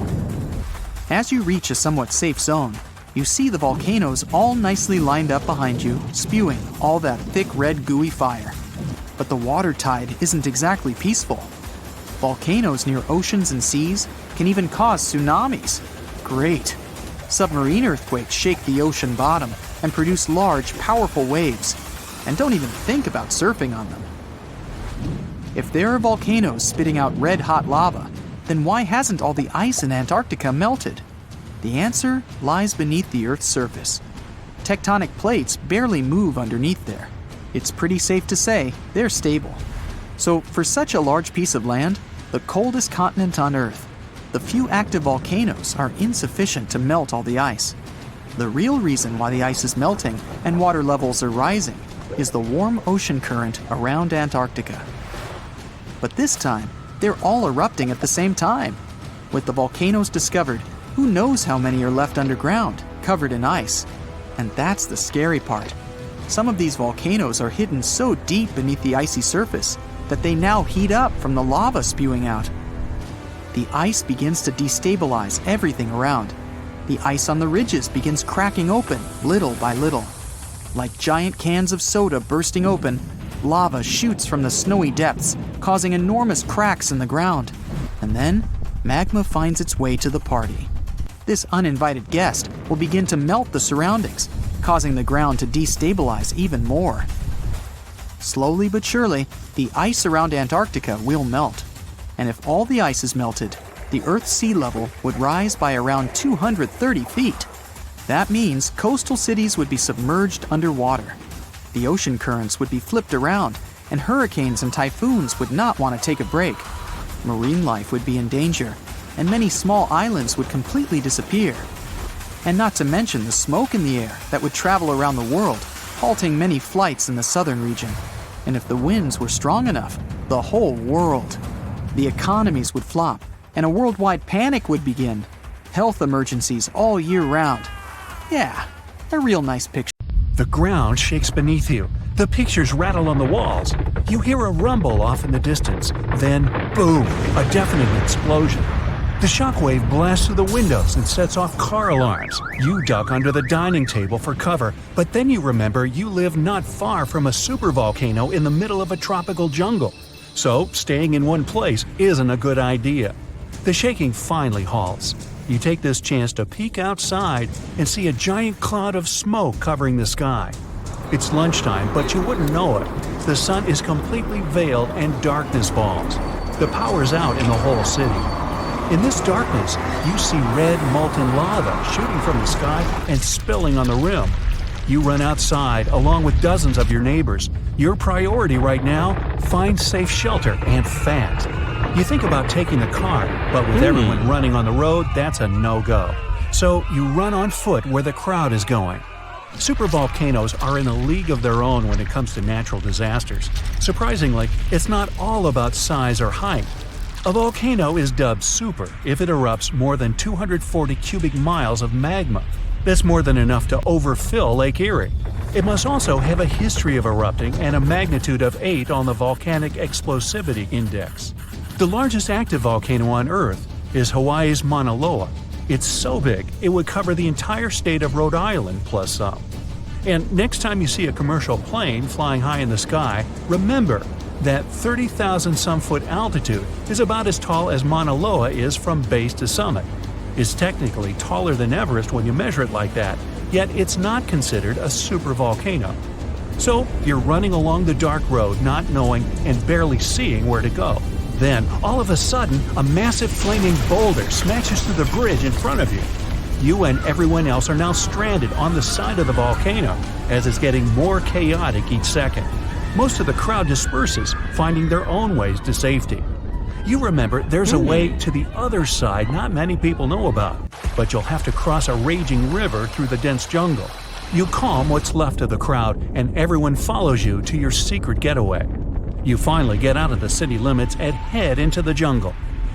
As you reach a somewhat safe zone, you see the volcanoes all nicely lined up behind you, spewing all that thick red gooey fire. But the water tide isn't exactly peaceful. Volcanoes near oceans and seas can even cause tsunamis. Great. Submarine earthquakes shake the ocean bottom and produce large, powerful waves. And don't even think about surfing on them. If there are volcanoes spitting out red-hot lava, then why hasn't all the ice in Antarctica melted? The answer lies beneath the Earth's surface. Tectonic plates barely move underneath there. It's pretty safe to say they're stable. So for such a large piece of land, the coldest continent on Earth, the few active volcanoes are insufficient to melt all the ice. The real reason why the ice is melting and water levels are rising is the warm ocean current around Antarctica. But this time, they're all erupting at the same time. With the volcanoes discovered, who knows how many are left underground, covered in ice? And that's the scary part. Some of these volcanoes are hidden so deep beneath the icy surface that they now heat up from the lava spewing out. The ice begins to destabilize everything around. The ice on the ridges begins cracking open little by little. Like giant cans of soda bursting open, lava shoots from the snowy depths, causing enormous cracks in the ground. And then, magma finds its way to the party. This uninvited guest will begin to melt the surroundings, causing the ground to destabilize even more. Slowly but surely, the ice around Antarctica will melt. And if all the ice is melted, the Earth's sea level would rise by around 230 feet. That means coastal cities would be submerged underwater. The ocean currents would be flipped around, and hurricanes and typhoons would not want to take a break. Marine life would be in danger, and many small islands would completely disappear. And not to mention the smoke in the air that would travel around the world, halting many flights in the southern region. And if the winds were strong enough, the whole world. The economies would flop, and a worldwide panic would begin. Health emergencies all year round. Yeah, a real nice picture. The ground shakes beneath you. The pictures rattle on the walls. You hear a rumble off in the distance. Then, boom, a deafening explosion. The shockwave blasts through the windows and sets off car alarms. You duck under the dining table for cover, but then you remember you live not far from a supervolcano in the middle of a tropical jungle. So, staying in one place isn't a good idea. The shaking finally halts. You take this chance to peek outside and see a giant cloud of smoke covering the sky. It's lunchtime, but you wouldn't know it. The sun is completely veiled and darkness falls. The power's out in the whole city. In this darkness, you see red molten lava shooting from the sky and spilling on the rim. You run outside along with dozens of your neighbors. Your priority right now, find safe shelter and fast. You think about taking the car, but with everyone running on the road, that's a no-go. So you run on foot where the crowd is going. Supervolcanoes are in a league of their own when it comes to natural disasters. Surprisingly, it's not all about size or height. A volcano is dubbed super if it erupts more than 240 cubic miles of magma. That's more than enough to overfill Lake Erie. It must also have a history of erupting and a magnitude of 8 on the Volcanic Explosivity Index. The largest active volcano on Earth is Hawaii's Mauna Loa. It's so big, it would cover the entire state of Rhode Island plus some. And next time you see a commercial plane flying high in the sky, remember that 30,000-some foot altitude is about as tall as Mauna Loa is from base to summit. It's technically taller than Everest when you measure it like that, yet it's not considered a supervolcano. So you're running along the dark road not knowing and barely seeing where to go. Then, all of a sudden, a massive flaming boulder smashes through the bridge in front of you. You and everyone else are now stranded on the side of the volcano as it's getting more chaotic each second. Most of the crowd disperses, finding their own ways to safety. You remember there's a way to the other side not many people know about, but you'll have to cross a raging river through the dense jungle. You calm what's left of the crowd, and everyone follows you to your secret getaway. You finally get out of the city limits and head into the jungle.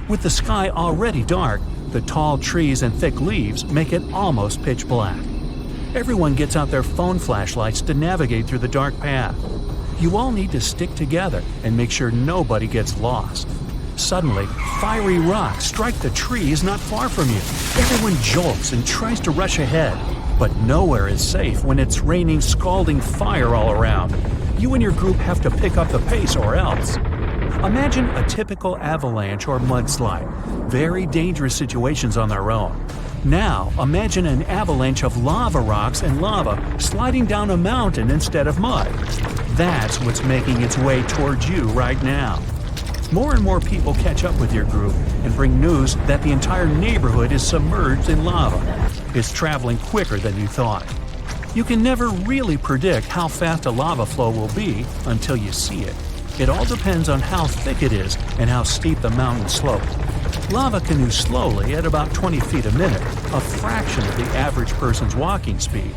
With the sky already dark, the tall trees and thick leaves make it almost pitch black. Everyone gets out their phone flashlights to navigate through the dark path. You all need to stick together and make sure nobody gets lost. Suddenly, fiery rocks strike the trees not far from you. Everyone jolts and tries to rush ahead, but nowhere is safe when it's raining scalding fire all around. You and your group have to pick up the pace or else. Imagine a typical avalanche or mudslide. Very dangerous situations on their own. Now, imagine an avalanche of lava rocks and lava sliding down a mountain instead of mud. That's what's making its way towards you right now. More and more people catch up with your group and bring news that the entire neighborhood is submerged in lava. It's traveling quicker than you thought. You can never really predict how fast a lava flow will be until you see it. It all depends on how thick it is and how steep the mountain slope. Lava can move slowly at about 20 feet a minute, a fraction of the average person's walking speed.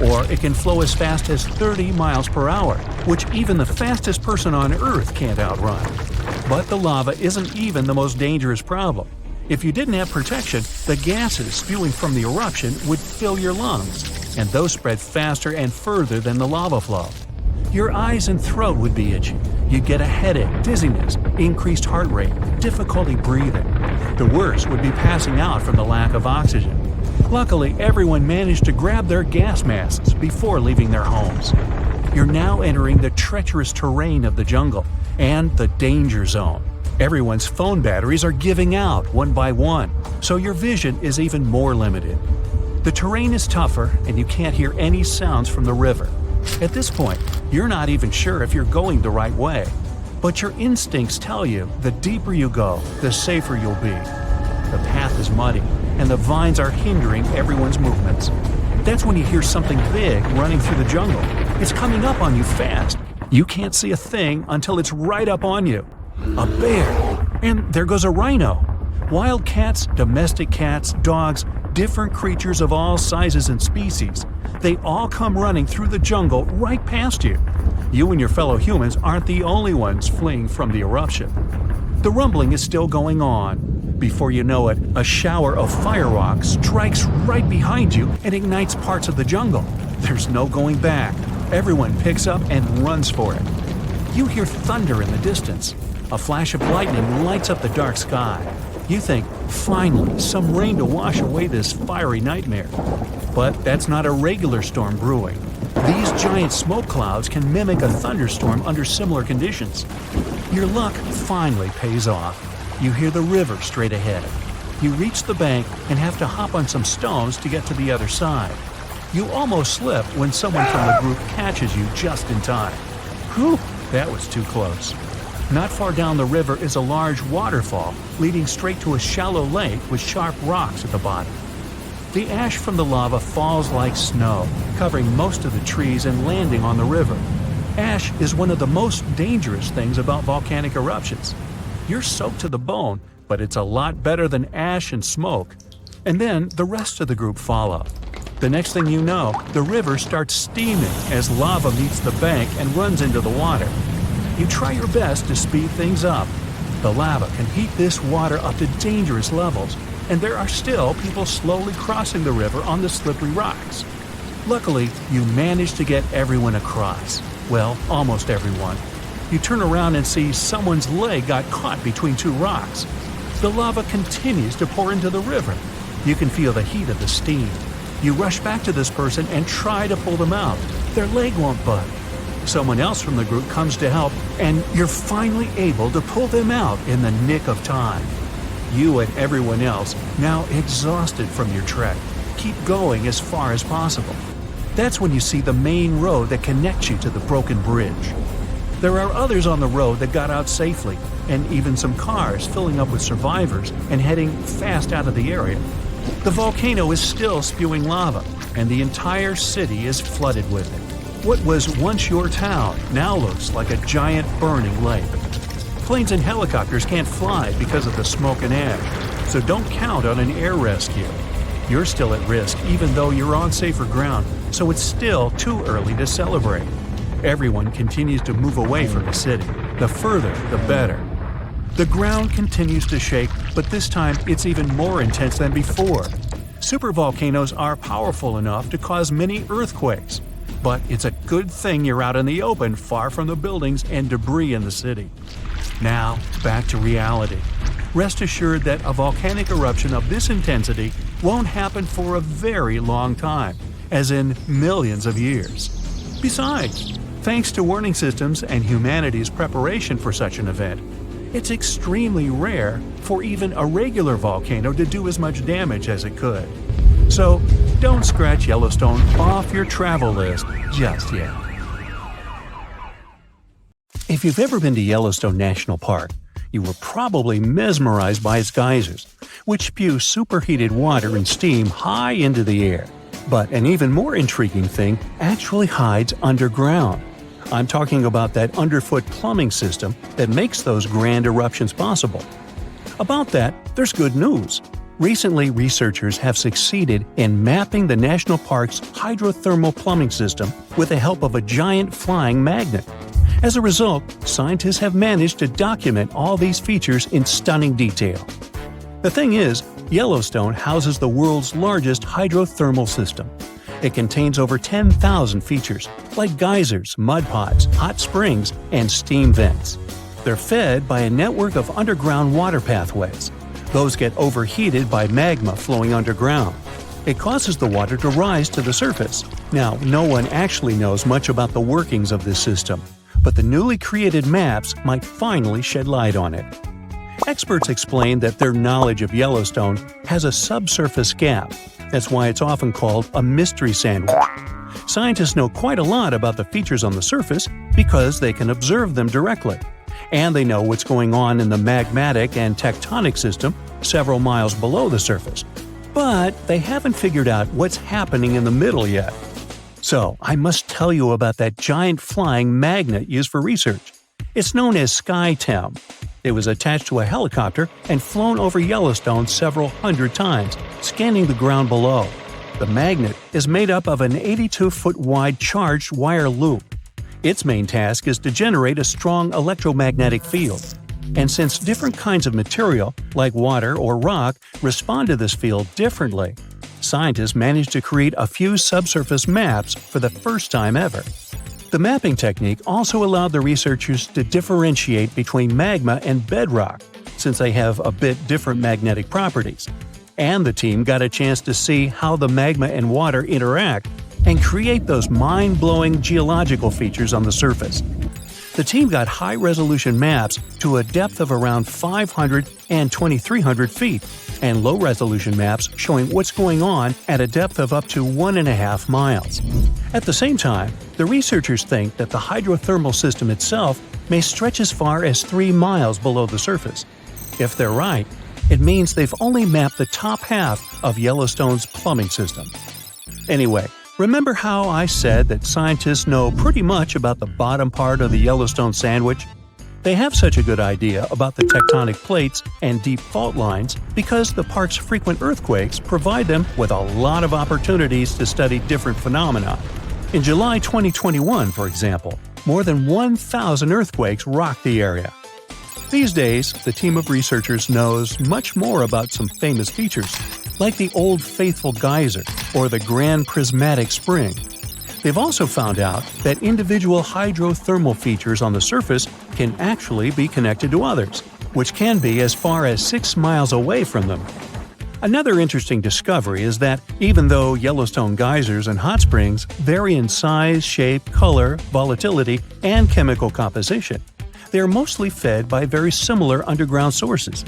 Or it can flow as fast as 30 miles per hour, which even the fastest person on Earth can't outrun. But the lava isn't even the most dangerous problem. If you didn't have protection, the gases spewing from the eruption would fill your lungs, and those spread faster and further than the lava flow. Your eyes and throat would be itchy. You'd get a headache, dizziness, increased heart rate, difficulty breathing. The worst would be passing out from the lack of oxygen. Luckily, everyone managed to grab their gas masks before leaving their homes. You're now entering the treacherous terrain of the jungle and the danger zone. Everyone's phone batteries are giving out one by one, so your vision is even more limited. The terrain is tougher and you can't hear any sounds from the river. At this point, you're not even sure if you're going the right way. But your instincts tell you the deeper you go, the safer you'll be. The path is muddy, and the vines are hindering everyone's movements. That's when you hear something big running through the jungle. It's coming up on you fast. You can't see a thing until it's right up on you. A bear! And there goes a rhino. Wild cats, domestic cats, dogs, different creatures of all sizes and species. They all come running through the jungle right past you. You and your fellow humans aren't the only ones fleeing from the eruption. The rumbling is still going on. Before you know it, a shower of fire rocks strikes right behind you and ignites parts of the jungle. There's no going back. Everyone picks up and runs for it. You hear thunder in the distance. A flash of lightning lights up the dark sky. You think, finally, some rain to wash away this fiery nightmare. But that's not a regular storm brewing. These giant smoke clouds can mimic a thunderstorm under similar conditions. Your luck finally pays off. You hear the river straight ahead. You reach the bank and have to hop on some stones to get to the other side. You almost slip when someone from the group catches you just in time. Whew, that was too close. Not far down the river is a large waterfall leading straight to a shallow lake with sharp rocks at the bottom. The ash from the lava falls like snow, covering most of the trees and landing on the river. Ash is one of the most dangerous things about volcanic eruptions. You're soaked to the bone, but it's a lot better than ash and smoke. And then the rest of the group follow. The next thing you know, the river starts steaming as lava meets the bank and runs into the water. You try your best to speed things up. The lava can heat this water up to dangerous levels, and there are still people slowly crossing the river on the slippery rocks. Luckily, you manage to get everyone across. Well, almost everyone. You turn around and see someone's leg got caught between two rocks. The lava continues to pour into the river. You can feel the heat of the steam. You rush back to this person and try to pull them out. Their leg won't budge. Someone else from the group comes to help, and you're finally able to pull them out in the nick of time. You and everyone else, now exhausted from your trek, keep going as far as possible. That's when you see the main road that connects you to the broken bridge. There are others on the road that got out safely, and even some cars filling up with survivors and heading fast out of the area. The volcano is still spewing lava, and the entire city is flooded with it. What was once your town now looks like a giant burning lake. Planes and helicopters can't fly because of the smoke and ash, so don't count on an air rescue. You're still at risk even though you're on safer ground, so it's still too early to celebrate. Everyone continues to move away from the city. The further, the better. The ground continues to shake, but this time it's even more intense than before. Supervolcanoes are powerful enough to cause many earthquakes. But it's a good thing you're out in the open, far from the buildings and debris in the city. Now, back to reality. Rest assured that a volcanic eruption of this intensity won't happen for a very long time, as in millions of years. Besides, thanks to warning systems and humanity's preparation for such an event, it's extremely rare for even a regular volcano to do as much damage as it could. So, don't scratch Yellowstone off your travel list just yet. If you've ever been to Yellowstone National Park, you were probably mesmerized by its geysers, which spew superheated water and steam high into the air. But an even more intriguing thing actually hides underground. I'm talking about that underfoot plumbing system that makes those grand eruptions possible. About that, there's good news. Recently, researchers have succeeded in mapping the national park's hydrothermal plumbing system with the help of a giant flying magnet. As a result, scientists have managed to document all these features in stunning detail. The thing is, Yellowstone houses the world's largest hydrothermal system. It contains over 10,000 features, like geysers, mud pots, hot springs, and steam vents. They're fed by a network of underground water pathways. Those get overheated by magma flowing underground. It causes the water to rise to the surface. Now, no one actually knows much about the workings of this system, but the newly created maps might finally shed light on it. Experts explain that their knowledge of Yellowstone has a subsurface gap. That's why it's often called a mystery sandwich. Scientists know quite a lot about the features on the surface because they can observe them directly. And they know what's going on in the magmatic and tectonic system several miles below the surface. But they haven't figured out what's happening in the middle yet. So, I must tell you about that giant flying magnet used for research. It's known as SkyTem. It was attached to a helicopter and flown over Yellowstone several hundred times, scanning the ground below. The magnet is made up of an 82-foot-wide charged wire loop. Its main task is to generate a strong electromagnetic field. And since different kinds of material, like water or rock, respond to this field differently, scientists managed to create a few subsurface maps for the first time ever. The mapping technique also allowed the researchers to differentiate between magma and bedrock, since they have a bit different magnetic properties. And the team got a chance to see how the magma and water interact and create those mind-blowing geological features on the surface. The team got high-resolution maps to a depth of around 500 and 2,300 feet, and low-resolution maps showing what's going on at a depth of up to 1.5 miles. At the same time, the researchers think that the hydrothermal system itself may stretch as far as 3 miles below the surface. If they're right, it means they've only mapped the top half of Yellowstone's plumbing system. Anyway, remember how I said that scientists know pretty much about the bottom part of the Yellowstone sandwich? They have such a good idea about the tectonic plates and deep fault lines because the park's frequent earthquakes provide them with a lot of opportunities to study different phenomena. In July 2021, for example, more than 1,000 earthquakes rocked the area. These days, the team of researchers knows much more about some famous features, like the Old Faithful Geyser or the Grand Prismatic Spring. They've also found out that individual hydrothermal features on the surface can actually be connected to others, which can be as far as 6 miles away from them. Another interesting discovery is that even though Yellowstone geysers and hot springs vary in size, shape, color, volatility, and chemical composition, they are mostly fed by very similar underground sources.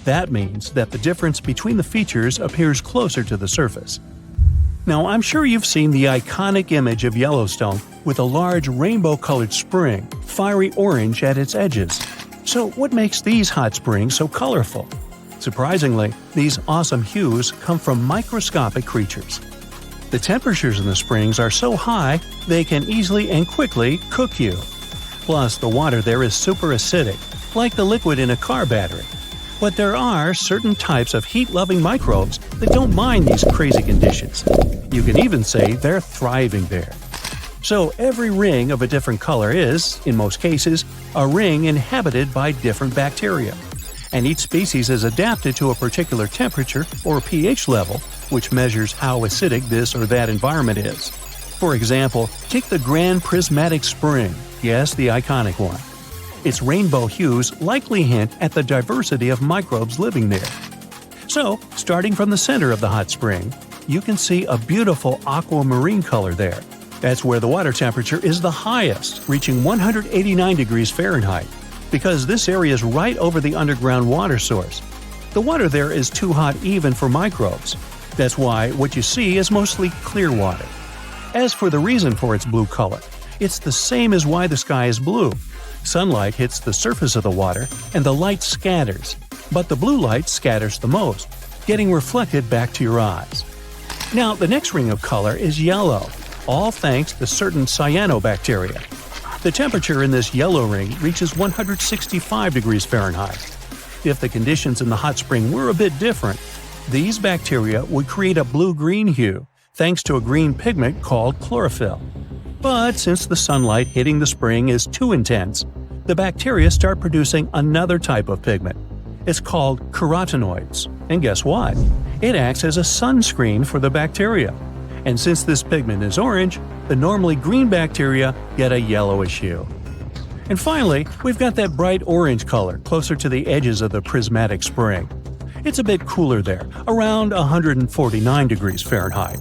That means that the difference between the features appears closer to the surface. Now, I'm sure you've seen the iconic image of Yellowstone with a large rainbow-colored spring, fiery orange at its edges. So what makes these hot springs so colorful? Surprisingly, these awesome hues come from microscopic creatures. The temperatures in the springs are so high, they can easily and quickly cook you. Plus, the water there is super acidic, like the liquid in a car battery. But there are certain types of heat-loving microbes that don't mind these crazy conditions. You can even say they're thriving there. So every ring of a different color is, in most cases, a ring inhabited by different bacteria. And each species is adapted to a particular temperature or pH level, which measures how acidic this or that environment is. For example, take the Grand Prismatic Spring, yes, the iconic one. Its rainbow hues likely hint at the diversity of microbes living there. So, starting from the center of the hot spring, you can see a beautiful aquamarine color there. That's where the water temperature is the highest, reaching 189 degrees Fahrenheit, because this area is right over the underground water source. The water there is too hot even for microbes. That's why what you see is mostly clear water. As for the reason for its blue color, it's the same as why the sky is blue. Sunlight hits the surface of the water and the light scatters, but the blue light scatters the most, getting reflected back to your eyes. Now, the next ring of color is yellow, all thanks to certain cyanobacteria. The temperature in this yellow ring reaches 165 degrees Fahrenheit. If the conditions in the hot spring were a bit different, these bacteria would create a blue-green hue thanks to a green pigment called chlorophyll. But since the sunlight hitting the spring is too intense, the bacteria start producing another type of pigment. It's called carotenoids. And guess what? It acts as a sunscreen for the bacteria. And since this pigment is orange, the normally green bacteria get a yellowish hue. And finally, we've got that bright orange color closer to the edges of the prismatic spring. It's a bit cooler there, around 149 degrees Fahrenheit.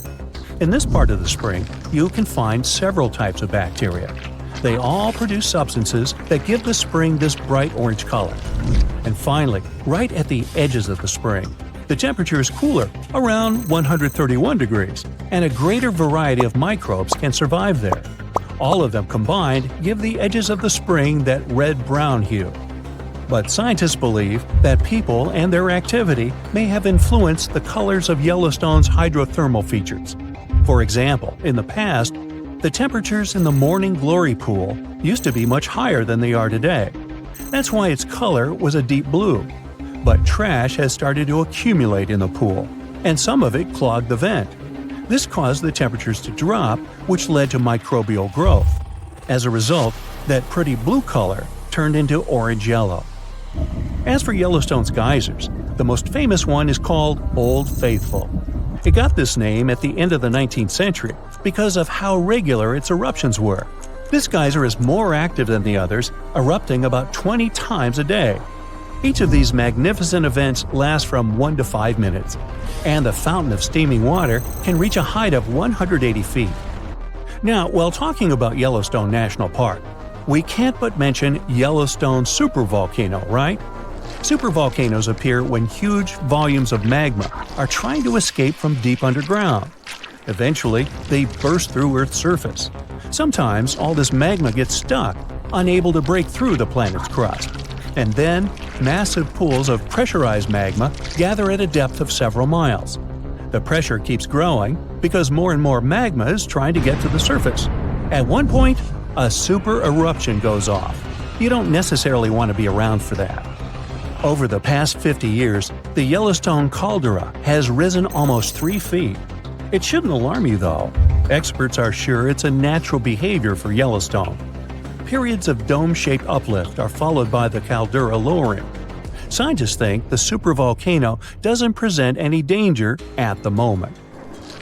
In this part of the spring, you can find several types of bacteria. They all produce substances that give the spring this bright orange color. And finally, right at the edges of the spring, the temperature is cooler, around 131 degrees, and a greater variety of microbes can survive there. All of them combined give the edges of the spring that red-brown hue. But scientists believe that people and their activity may have influenced the colors of Yellowstone's hydrothermal features. For example, in the past, the temperatures in the Morning Glory Pool used to be much higher than they are today. That's why its color was a deep blue. But trash has started to accumulate in the pool, and some of it clogged the vent. This caused the temperatures to drop, which led to microbial growth. As a result, that pretty blue color turned into orange-yellow. As for Yellowstone's geysers, the most famous one is called Old Faithful. It got this name at the end of the 19th century because of how regular its eruptions were. This geyser is more active than the others, erupting about 20 times a day. Each of these magnificent events lasts from 1 to 5 minutes, and the fountain of steaming water can reach a height of 180 feet. Now, while talking about Yellowstone National Park, we can't but mention Yellowstone supervolcano, right? Supervolcanoes appear when huge volumes of magma are trying to escape from deep underground. Eventually, they burst through Earth's surface. Sometimes all this magma gets stuck, unable to break through the planet's crust. And then, massive pools of pressurized magma gather at a depth of several miles. The pressure keeps growing because more and more magma is trying to get to the surface. At one point, a super eruption goes off. You don't necessarily want to be around for that. Over the past 50 years, the Yellowstone caldera has risen almost 3 feet. It shouldn't alarm you, though. Experts are sure it's a natural behavior for Yellowstone. Periods of dome-shaped uplift are followed by the caldera lowering. Scientists think the supervolcano doesn't present any danger at the moment.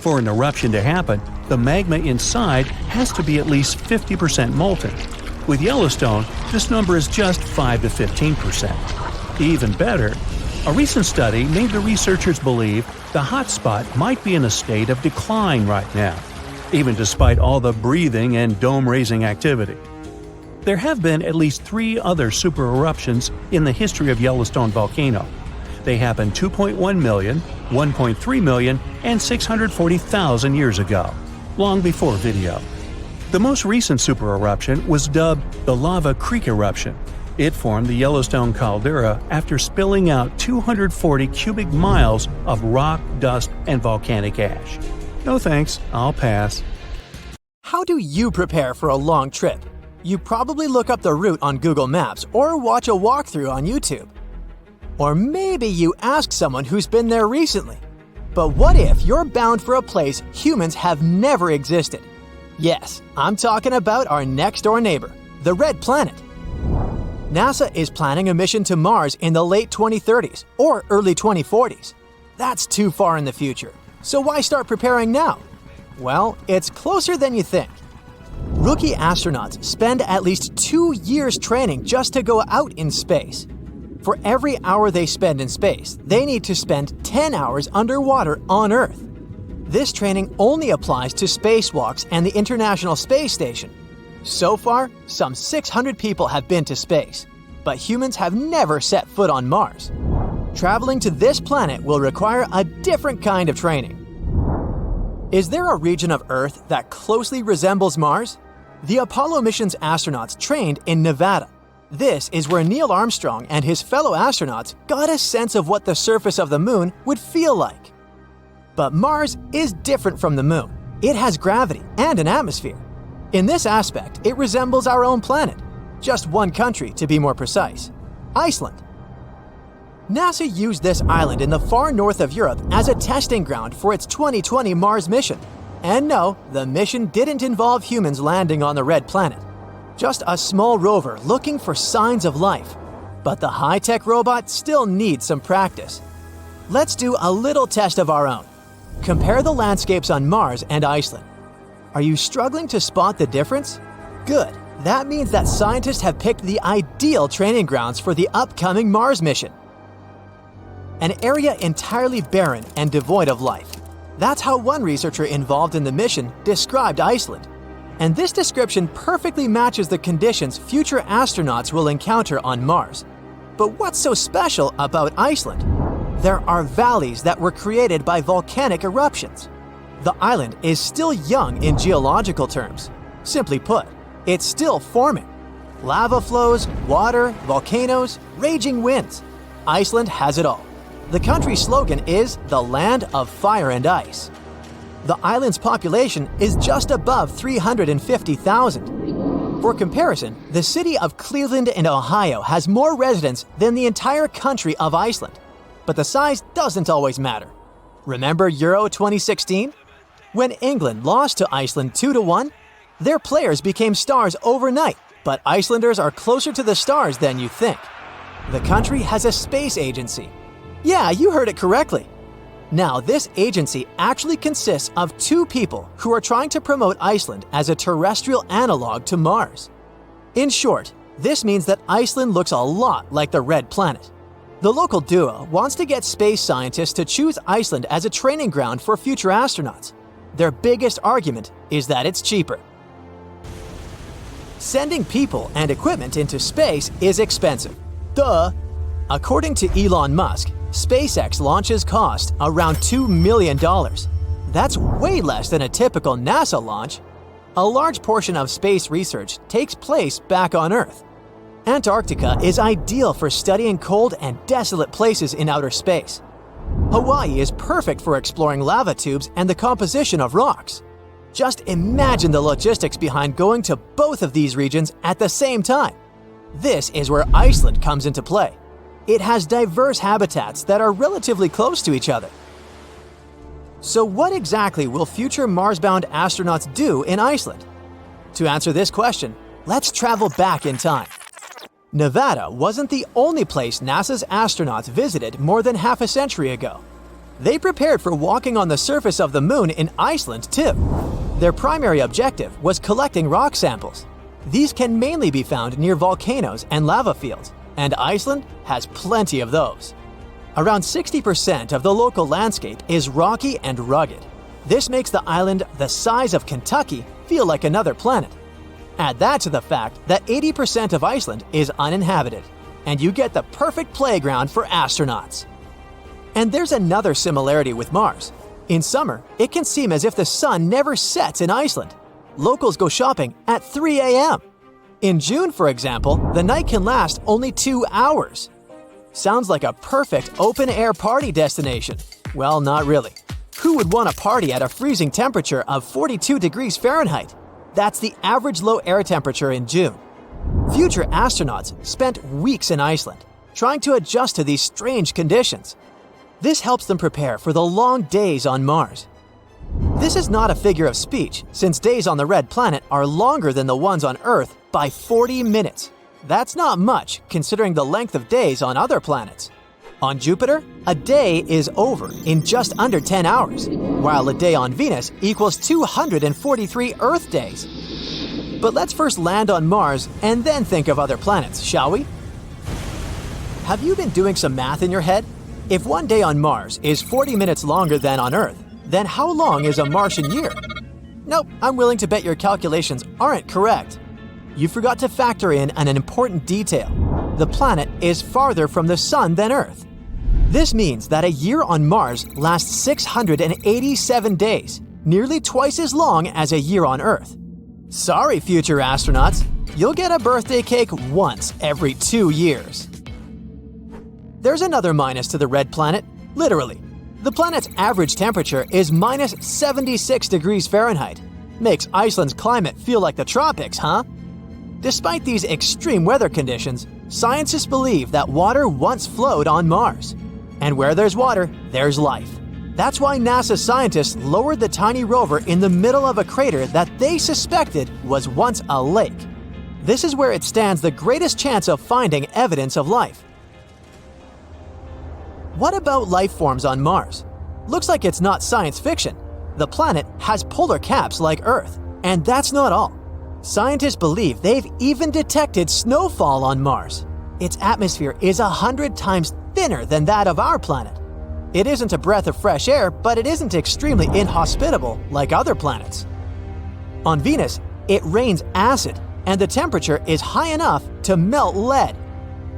For an eruption to happen, the magma inside has to be at least 50% molten. With Yellowstone, this number is just 5 to 15%. Even better, A recent study made the researchers believe the hotspot might be in a state of decline right now, even despite all the breathing and dome-raising activity. There have been at least 3 other super eruptions in the history of Yellowstone volcano. They happened 2.1 million, 1.3 million, and 640,000 years ago, long before video. The most recent super eruption was dubbed the Lava Creek eruption. It formed the Yellowstone caldera after spilling out 240 cubic miles of rock, dust, and volcanic ash. No thanks, I'll pass. How do you prepare for a long trip? You probably look up the route on Google Maps or watch a walkthrough on YouTube. Or maybe you ask someone who's been there recently. But what if you're bound for a place humans have never existed? Yes, I'm talking about our next-door neighbor, the Red Planet. NASA is planning a mission to Mars in the late 2030s or early 2040s. That's too far in the future, so why start preparing now? Well, it's closer than you think. Rookie astronauts spend at least 2 years training just to go out in space. For every hour they spend in space, they need to spend 10 hours underwater on Earth. This training only applies to spacewalks and the International Space Station. So far, some 600 people have been to space, but humans have never set foot on Mars. Traveling to this planet will require a different kind of training. Is there a region of Earth that closely resembles Mars? The Apollo mission's astronauts trained in Nevada. This is where Neil Armstrong and his fellow astronauts got a sense of what the surface of the moon would feel like. But Mars is different from the moon. It has gravity and an atmosphere. In this aspect, it resembles our own planet. Just one country, to be more precise: Iceland. NASA used this island in the far north of Europe as a testing ground for its 2020 Mars mission. And no, the mission didn't involve humans landing on the Red Planet. Just a small rover looking for signs of life. But the high-tech robot still needs some practice. Let's do a little test of our own. Compare the landscapes on Mars and Iceland. Are you struggling to spot the difference? Good. That means that scientists have picked the ideal training grounds for the upcoming Mars mission. An area entirely barren and devoid of life. That's how one researcher involved in the mission described Iceland. And this description perfectly matches the conditions future astronauts will encounter on Mars. But what's so special about Iceland? There are valleys that were created by volcanic eruptions. The island is still young in geological terms. Simply put, it's still forming. Lava flows, water, volcanoes, raging winds. Iceland has it all. The country's slogan is the land of fire and ice. The island's population is just above 350,000. For comparison, the city of Cleveland in Ohio has more residents than the entire country of Iceland. But the size doesn't always matter. Remember Euro 2016? When England lost to Iceland 2-1, their players became stars overnight, but Icelanders are closer to the stars than you think. The country has a space agency. Yeah, you heard it correctly. Now, this agency actually consists of 2 people who are trying to promote Iceland as a terrestrial analog to Mars. In short, this means that Iceland looks a lot like the Red Planet. The local duo wants to get space scientists to choose Iceland as a training ground for future astronauts. Their biggest argument is that it's cheaper. Sending people and equipment into space is expensive. Duh! According to Elon Musk, SpaceX launches cost around $2 million. That's way less than a typical NASA launch. A large portion of space research takes place back on Earth. Antarctica is ideal for studying cold and desolate places in outer space. Hawaii is perfect for exploring lava tubes and the composition of rocks. Just imagine the logistics behind going to both of these regions at the same time. This is where Iceland comes into play. It has diverse habitats that are relatively close to each other. So what exactly will future Mars-bound astronauts do in Iceland? To answer this question, let's travel back in time. Nevada wasn't the only place NASA's astronauts visited more than half a century ago. They prepared for walking on the surface of the moon in Iceland too. Their primary objective was collecting rock samples. These can mainly be found near volcanoes and lava fields, and Iceland has plenty of those. Around 60% of the local landscape is rocky and rugged. This makes the island the size of Kentucky feel like another planet. Add that to the fact that 80% of Iceland is uninhabited, and you get the perfect playground for astronauts. And there's another similarity with Mars. In summer, it can seem as if the sun never sets in Iceland. Locals go shopping at 3 a.m. In June, for example, the night can last only 2 hours. Sounds like a perfect open-air party destination. Well, not really. Who would want to party at a freezing temperature of 42 degrees Fahrenheit? That's the average low air temperature in June. Future astronauts spent weeks in Iceland, trying to adjust to these strange conditions. This helps them prepare for the long days on Mars. This is not a figure of speech, since days on the red planet are longer than the ones on Earth by 40 minutes. That's not much, considering the length of days on other planets. On Jupiter, a day is over in just under 10 hours, while a day on Venus equals 243 Earth days. But let's first land on Mars and then think of other planets, shall we? Have you been doing some math in your head? If one day on Mars is 40 minutes longer than on Earth, then how long is a Martian year? Nope, I'm willing to bet your calculations aren't correct. You forgot to factor in an important detail. The planet is farther from the Sun than Earth. This means that a year on Mars lasts 687 days, nearly twice as long as a year on Earth. Sorry, future astronauts, you'll get a birthday cake once every 2 years. There's another minus to the red planet, literally. The planet's average temperature is minus 76 degrees Fahrenheit. Makes Iceland's climate feel like the tropics, huh? Despite these extreme weather conditions, scientists believe that water once flowed on Mars. And where there's water, there's life. That's why NASA scientists lowered the tiny rover in the middle of a crater that they suspected was once a lake. This is where it stands the greatest chance of finding evidence of life. What about life forms on Mars? Looks like it's not science fiction. The planet has polar caps like Earth, and that's not all. Scientists believe they've even detected snowfall on Mars. Its atmosphere is 100 times thinner than that of our planet. It isn't a breath of fresh air, but it isn't extremely inhospitable like other planets. On Venus, it rains acid, and the temperature is high enough to melt lead.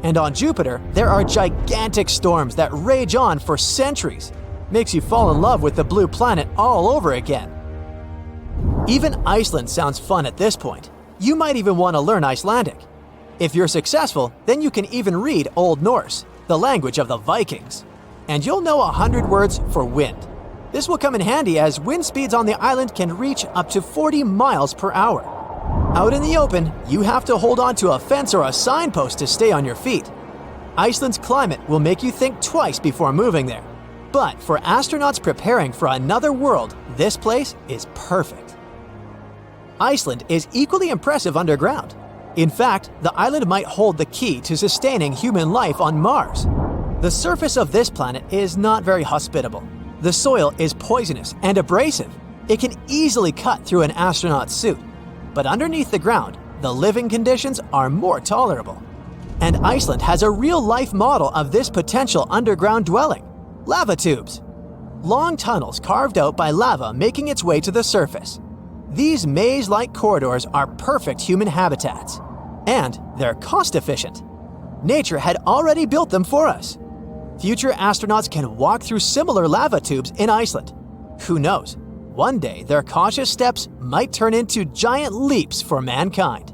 And on Jupiter, there are gigantic storms that rage on for centuries. Makes you fall in love with the blue planet all over again. Even Iceland sounds fun at this point. You might even want to learn Icelandic. If you're successful, then you can even read Old Norse, the language of the Vikings. And you'll know 100 words for wind. This will come in handy as wind speeds on the island can reach up to 40 miles per hour. Out in the open, you have to hold on to a fence or a signpost to stay on your feet. Iceland's climate will make you think twice before moving there. But for astronauts preparing for another world, this place is perfect. Iceland is equally impressive underground. In fact, the island might hold the key to sustaining human life on Mars. The surface of this planet is not very hospitable. The soil is poisonous and abrasive. It can easily cut through an astronaut's suit. But underneath the ground, the living conditions are more tolerable. And Iceland has a real-life model of this potential underground dwelling: lava tubes. Long tunnels carved out by lava making its way to the surface. These maze-like corridors are perfect human habitats. And they're cost-efficient. Nature had already built them for us. Future astronauts can walk through similar lava tubes in Iceland. Who knows? One day, their cautious steps might turn into giant leaps for mankind.